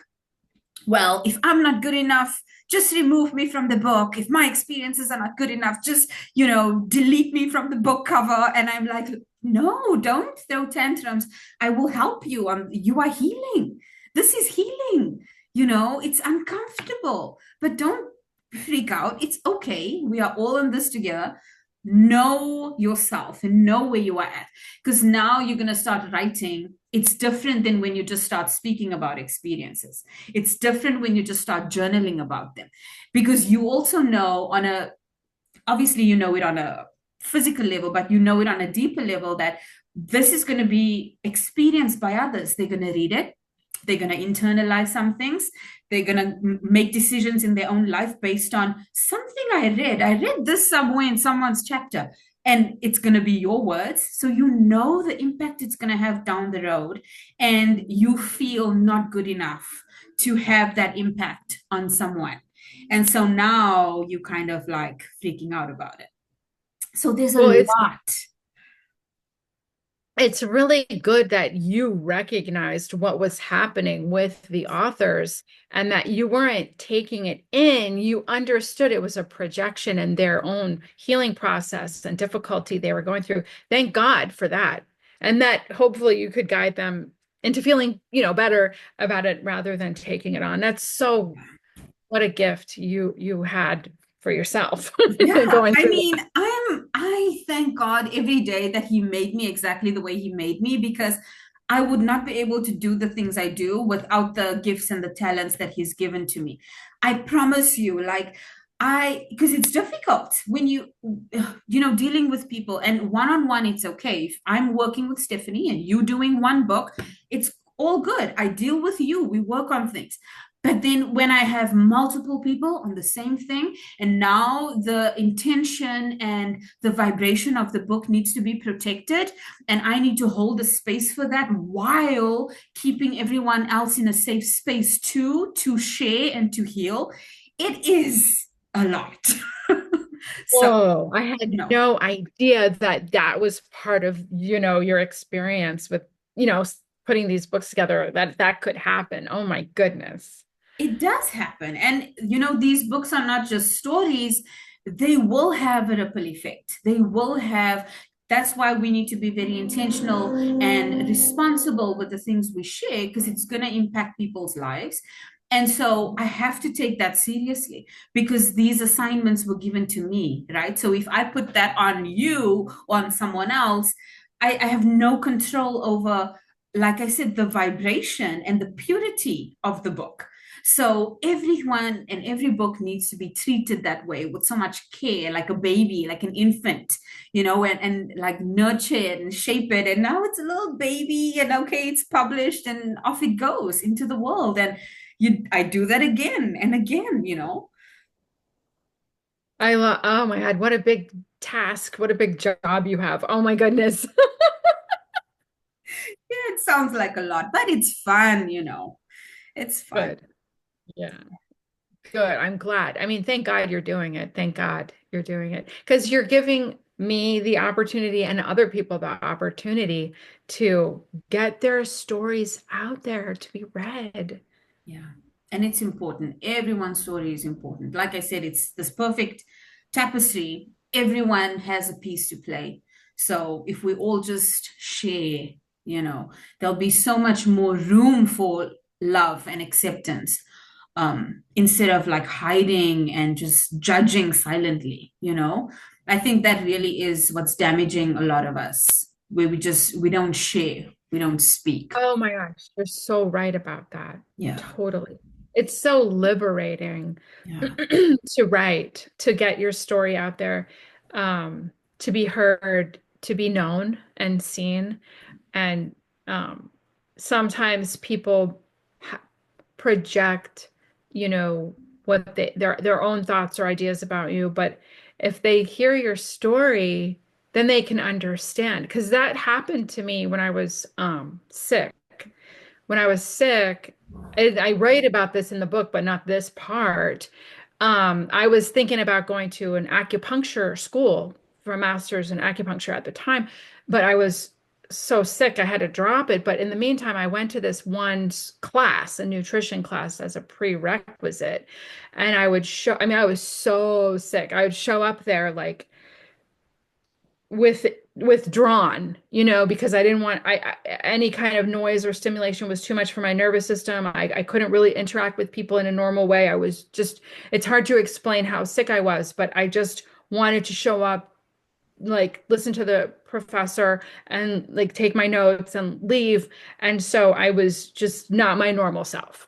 well, if I'm not good enough, just remove me from the book. If my experiences are not good enough, just, delete me from the book cover. And I'm like, no, don't throw tantrums. I will help you. You are healing. This is healing. It's uncomfortable, but don't freak out. It's okay. We are all in this together. Know yourself and know where you are at. Because now you're going to start writing. It's different than when you just start speaking about experiences. It's different when you just start journaling about them. Because you also know obviously, you know it on a physical level, but you know it on a deeper level that this is going to be experienced by others. They're going to read it They're going to internalize some things. They're going to make decisions in their own life based on something I read. I read this somewhere in someone's chapter, and it's going to be your words. So you know the impact it's going to have down the road, and you feel not good enough to have that impact on someone. And so now you kind of like freaking out about it. So there's a Well, lot. it's really good that you recognized what was happening with the authors and that you weren't taking it in. You understood it was a projection in their own healing process and difficulty they were going through. Thank God for that. And that hopefully you could guide them into feeling, better about it rather than taking it on. That's so what a gift you had for yourself Yeah, going I through mean, that. I thank God every day that He made me exactly the way He made me, because I would not be able to do the things I do without the gifts and the talents that He's given to me. I promise you, like, because it's difficult when dealing with people, and one on one, it's okay. If I'm working with Stephanie and you doing one book, it's all good. I deal with you, we work on things. But then when I have multiple people on the same thing, and now the intention and the vibration of the book needs to be protected, and I need to hold a space for that while keeping everyone else in a safe space too, to share and to heal. It is a lot. So, Whoa, I had no, no idea that that was part of, your experience with, putting these books together, that that could happen. Oh my goodness. it does happen. And, these books are not just stories, they will have a ripple effect. They will have, that's why we need to be very intentional and responsible with the things we share, because it's going to impact people's lives. And so I have to take that seriously, because these assignments were given to me, right? So if I put that on you or on someone else, I have no control over, like I said, the vibration and the purity of the book. So everyone and every book needs to be treated that way, with so much care, like a baby, like an infant, and like nurture it and shape it. And now it's a little baby, and okay, it's published and off it goes into the world. And I do that again and again. I love, oh my God, what a big task. What a big job you have. Oh my goodness. Yeah, it sounds like a lot, but it's fun. It's fun. Good. Yeah. Good. I'm glad. I mean, thank God you're doing it. Thank God you're doing it. Because you're giving me the opportunity and other people the opportunity to get their stories out there to be read. Yeah. And it's important. Everyone's story is important. Like I said, it's this perfect tapestry. Everyone has a piece to play. So if we all just share, there'll be so much more room for love and acceptance, instead of like hiding and just judging silently. I think that really is what's damaging a lot of us, where we don't share, we don't speak. Oh my gosh, you're so right about that. Yeah. Totally. It's so liberating Yeah. to write, to get your story out there, to be heard, to be known and seen. And um, sometimes people ha project, what their own thoughts or ideas about you, but if they hear your story, then they can understand. Because that happened to me when I was sick. When I was sick, I write about this in the book, but not this part. I was thinking about going to an acupuncture school for a master's in acupuncture at the time, but I was so sick I had to drop it. But in the meantime, I went to this one class, a nutrition class, as a prerequisite. And I mean, I was so sick. I would show up there like with withdrawn, because I didn't want any kind of noise or stimulation was too much for my nervous system. I couldn't really interact with people in a normal way. It's hard to explain how sick I was, but I just wanted to show up, like listen to the professor and like take my notes and leave. And so I was just not my normal self.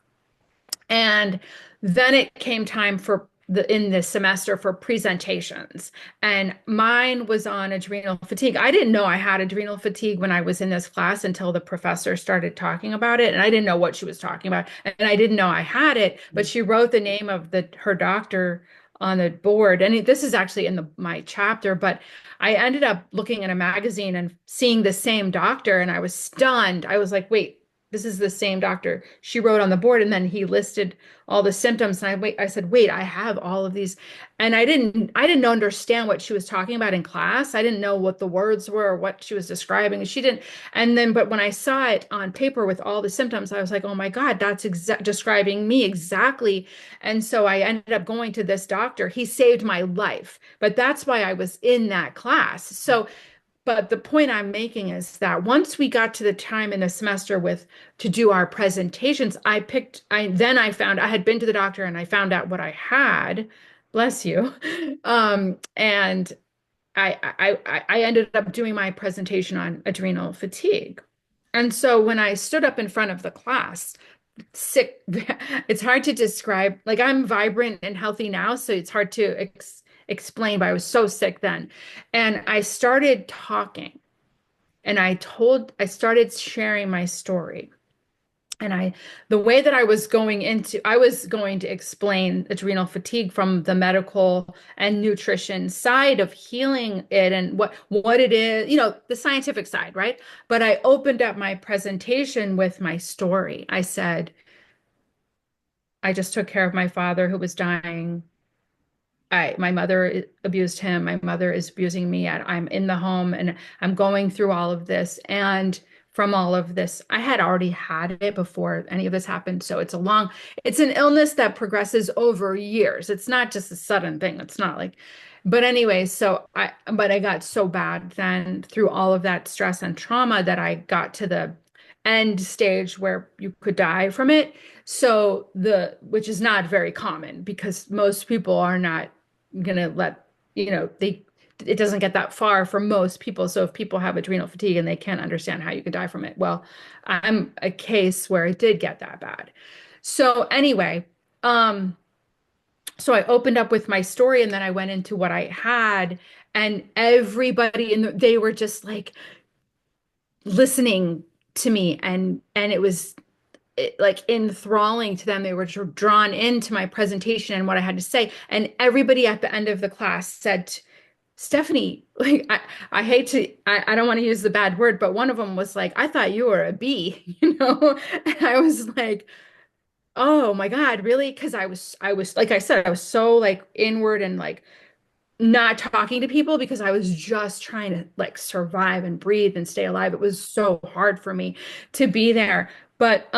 And then it came time for in this semester for presentations, and mine was on adrenal fatigue. I didn't know I had adrenal fatigue when I was in this class until the professor started talking about it, and I didn't know what she was talking about, and I didn't know I had it, but she wrote the name of the her doctor on the board, and this is actually in my chapter, but I ended up looking in a magazine and seeing the same doctor, and I was stunned. I was like, wait, this is the same doctor she wrote on the board. And then he listed all the symptoms. And I said, wait, I have all of these. And I didn't understand what she was talking about in class. I didn't know what the words were or what she was describing. She didn't. And then, but when I saw it on paper with all the symptoms, I was like, oh my God, that's describing me exactly. And so I ended up going to this doctor. He saved my life, but that's why I was in that class. So, but the point I'm making is that once we got to the time in the semester with to do our presentations, I found I had been to the doctor and I found out what I had. Bless you. And I ended up doing my presentation on adrenal fatigue. And so when I stood up in front of the class, sick, it's hard to describe. Like I'm vibrant and healthy now, so it's hard to explain, but I was so sick then. And I started talking and I started sharing my story. And the way that I was going to explain adrenal fatigue from the medical and nutrition side of healing it and what it is, the scientific side, right? But I opened up my presentation with my story. I said, I just took care of my father who was dying. My mother abused him. My mother is abusing me. I'm in the home and I'm going through all of this. And from all of this, I had already had it before any of this happened. So it's an illness that progresses over years. It's not just a sudden thing. It's not like, but anyway, but I got so bad then through all of that stress and trauma that I got to the end stage where you could die from it. So which is not very common because most people are not gonna let it doesn't get that far for most people. So if people have adrenal fatigue and they can't understand how you could die from it, well, I'm a case where it did get that bad. So anyway, so I opened up with my story and then I went into what I had, and everybody they were just like listening to me, and it was like enthralling to them. They were drawn into my presentation and what I had to say. And everybody at the end of the class said, Stephanie, like I hate to, I don't want to use the bad word, but one of them was like, I thought you were a bee, And I was like, oh my God, really? Because like I said, I was so like inward and like not talking to people because I was just trying to like survive and breathe and stay alive. It was so hard for me to be there. But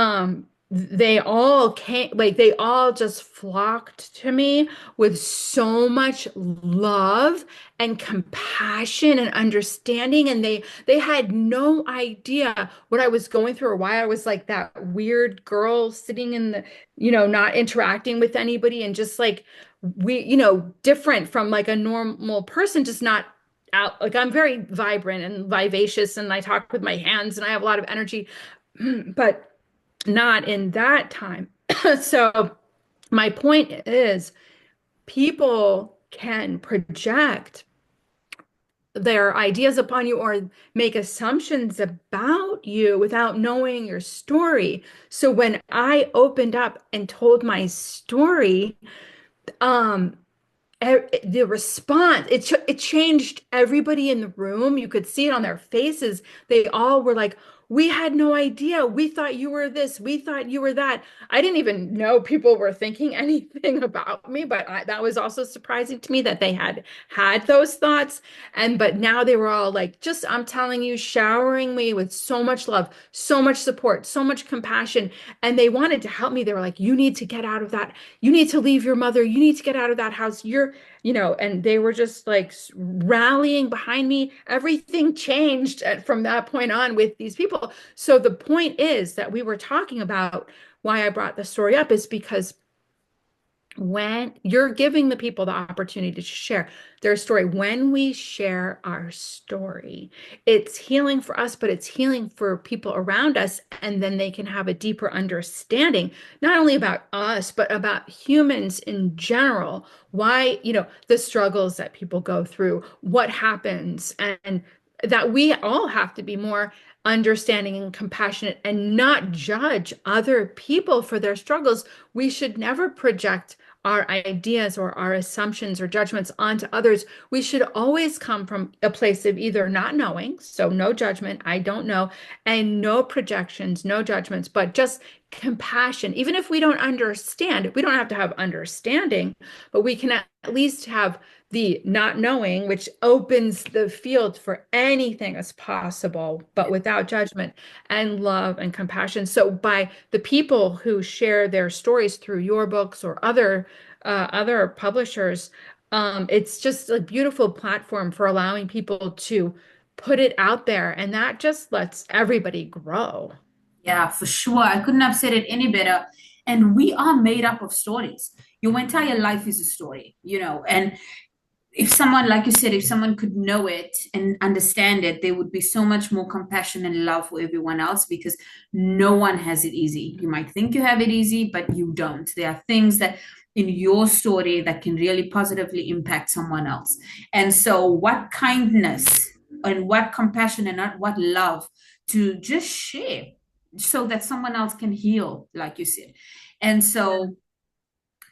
they all came, like they all just flocked to me with so much love and compassion and understanding. And they had no idea what I was going through or why I was like that weird girl sitting in the, not interacting with anybody and just like different from like a normal person, just not out. Like I'm very vibrant and vivacious and I talk with my hands and I have a lot of energy, but not in that time. So my point is people can project their ideas upon you or make assumptions about you without knowing your story. So when I opened up and told my story, um, the response, it changed everybody in the room. You could see it on their faces. They all were like, we had no idea. We thought you were this. We thought you were that. I didn't even know people were thinking anything about me, but that was also surprising to me that they had those thoughts. But now they were all like, just, I'm telling you, showering me with so much love, so much support, so much compassion. And they wanted to help me. They were like, you need to get out of that. You need to leave your mother. You need to get out of that house. And they were just like rallying behind me. Everything changed from that point on with these people. So the point is that we were talking about why I brought the story up is because when you're giving the people the opportunity to share their story, when we share our story, it's healing for us, but it's healing for people around us. And then they can have a deeper understanding, not only about us, but about humans in general, why, the struggles that people go through, what happens, and that we all have to be more understanding and compassionate and not judge other people for their struggles. We should never project our ideas or our assumptions or judgments onto others. We should always come from a place of either not knowing, so no judgment, I don't know, and no projections, no judgments, but just compassion. Even if we don't understand, we don't have to have understanding, but we can at least have the not knowing, which opens the field for anything as possible, but without judgment and love and compassion. So by the people who share their stories through your books or other publishers, it's just a beautiful platform for allowing people to put it out there, and that just lets everybody grow. Yeah, for sure. I couldn't have said it any better. And we are made up of stories. Your entire life is a story, and if someone, like you said, if someone could know it and understand it, there would be so much more compassion and love for everyone else because no one has it easy. You might think you have it easy, but you don't. There are things that in your story that can really positively impact someone else. And so, what kindness and what compassion and not what love to just share so that someone else can heal, like you said. And so,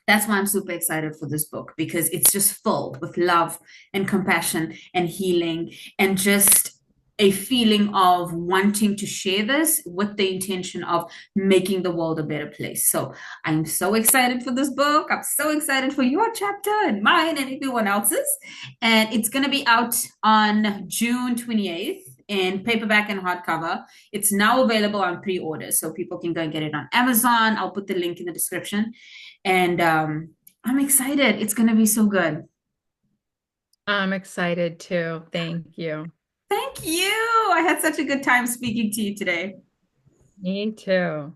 that's why I'm super excited for this book because it's just filled with love and compassion and healing and just a feeling of wanting to share this with the intention of making the world a better place. So I'm so excited for this book. I'm so excited for your chapter and mine and everyone else's. And it's going to be out on June 28th in paperback and hardcover. It's now available on pre-order, so people can go and get it on Amazon. I'll put the link in the description. And I'm excited. It's going to be so good. I'm excited too. Thank you. Thank you. I had such a good time speaking to you today. Me too.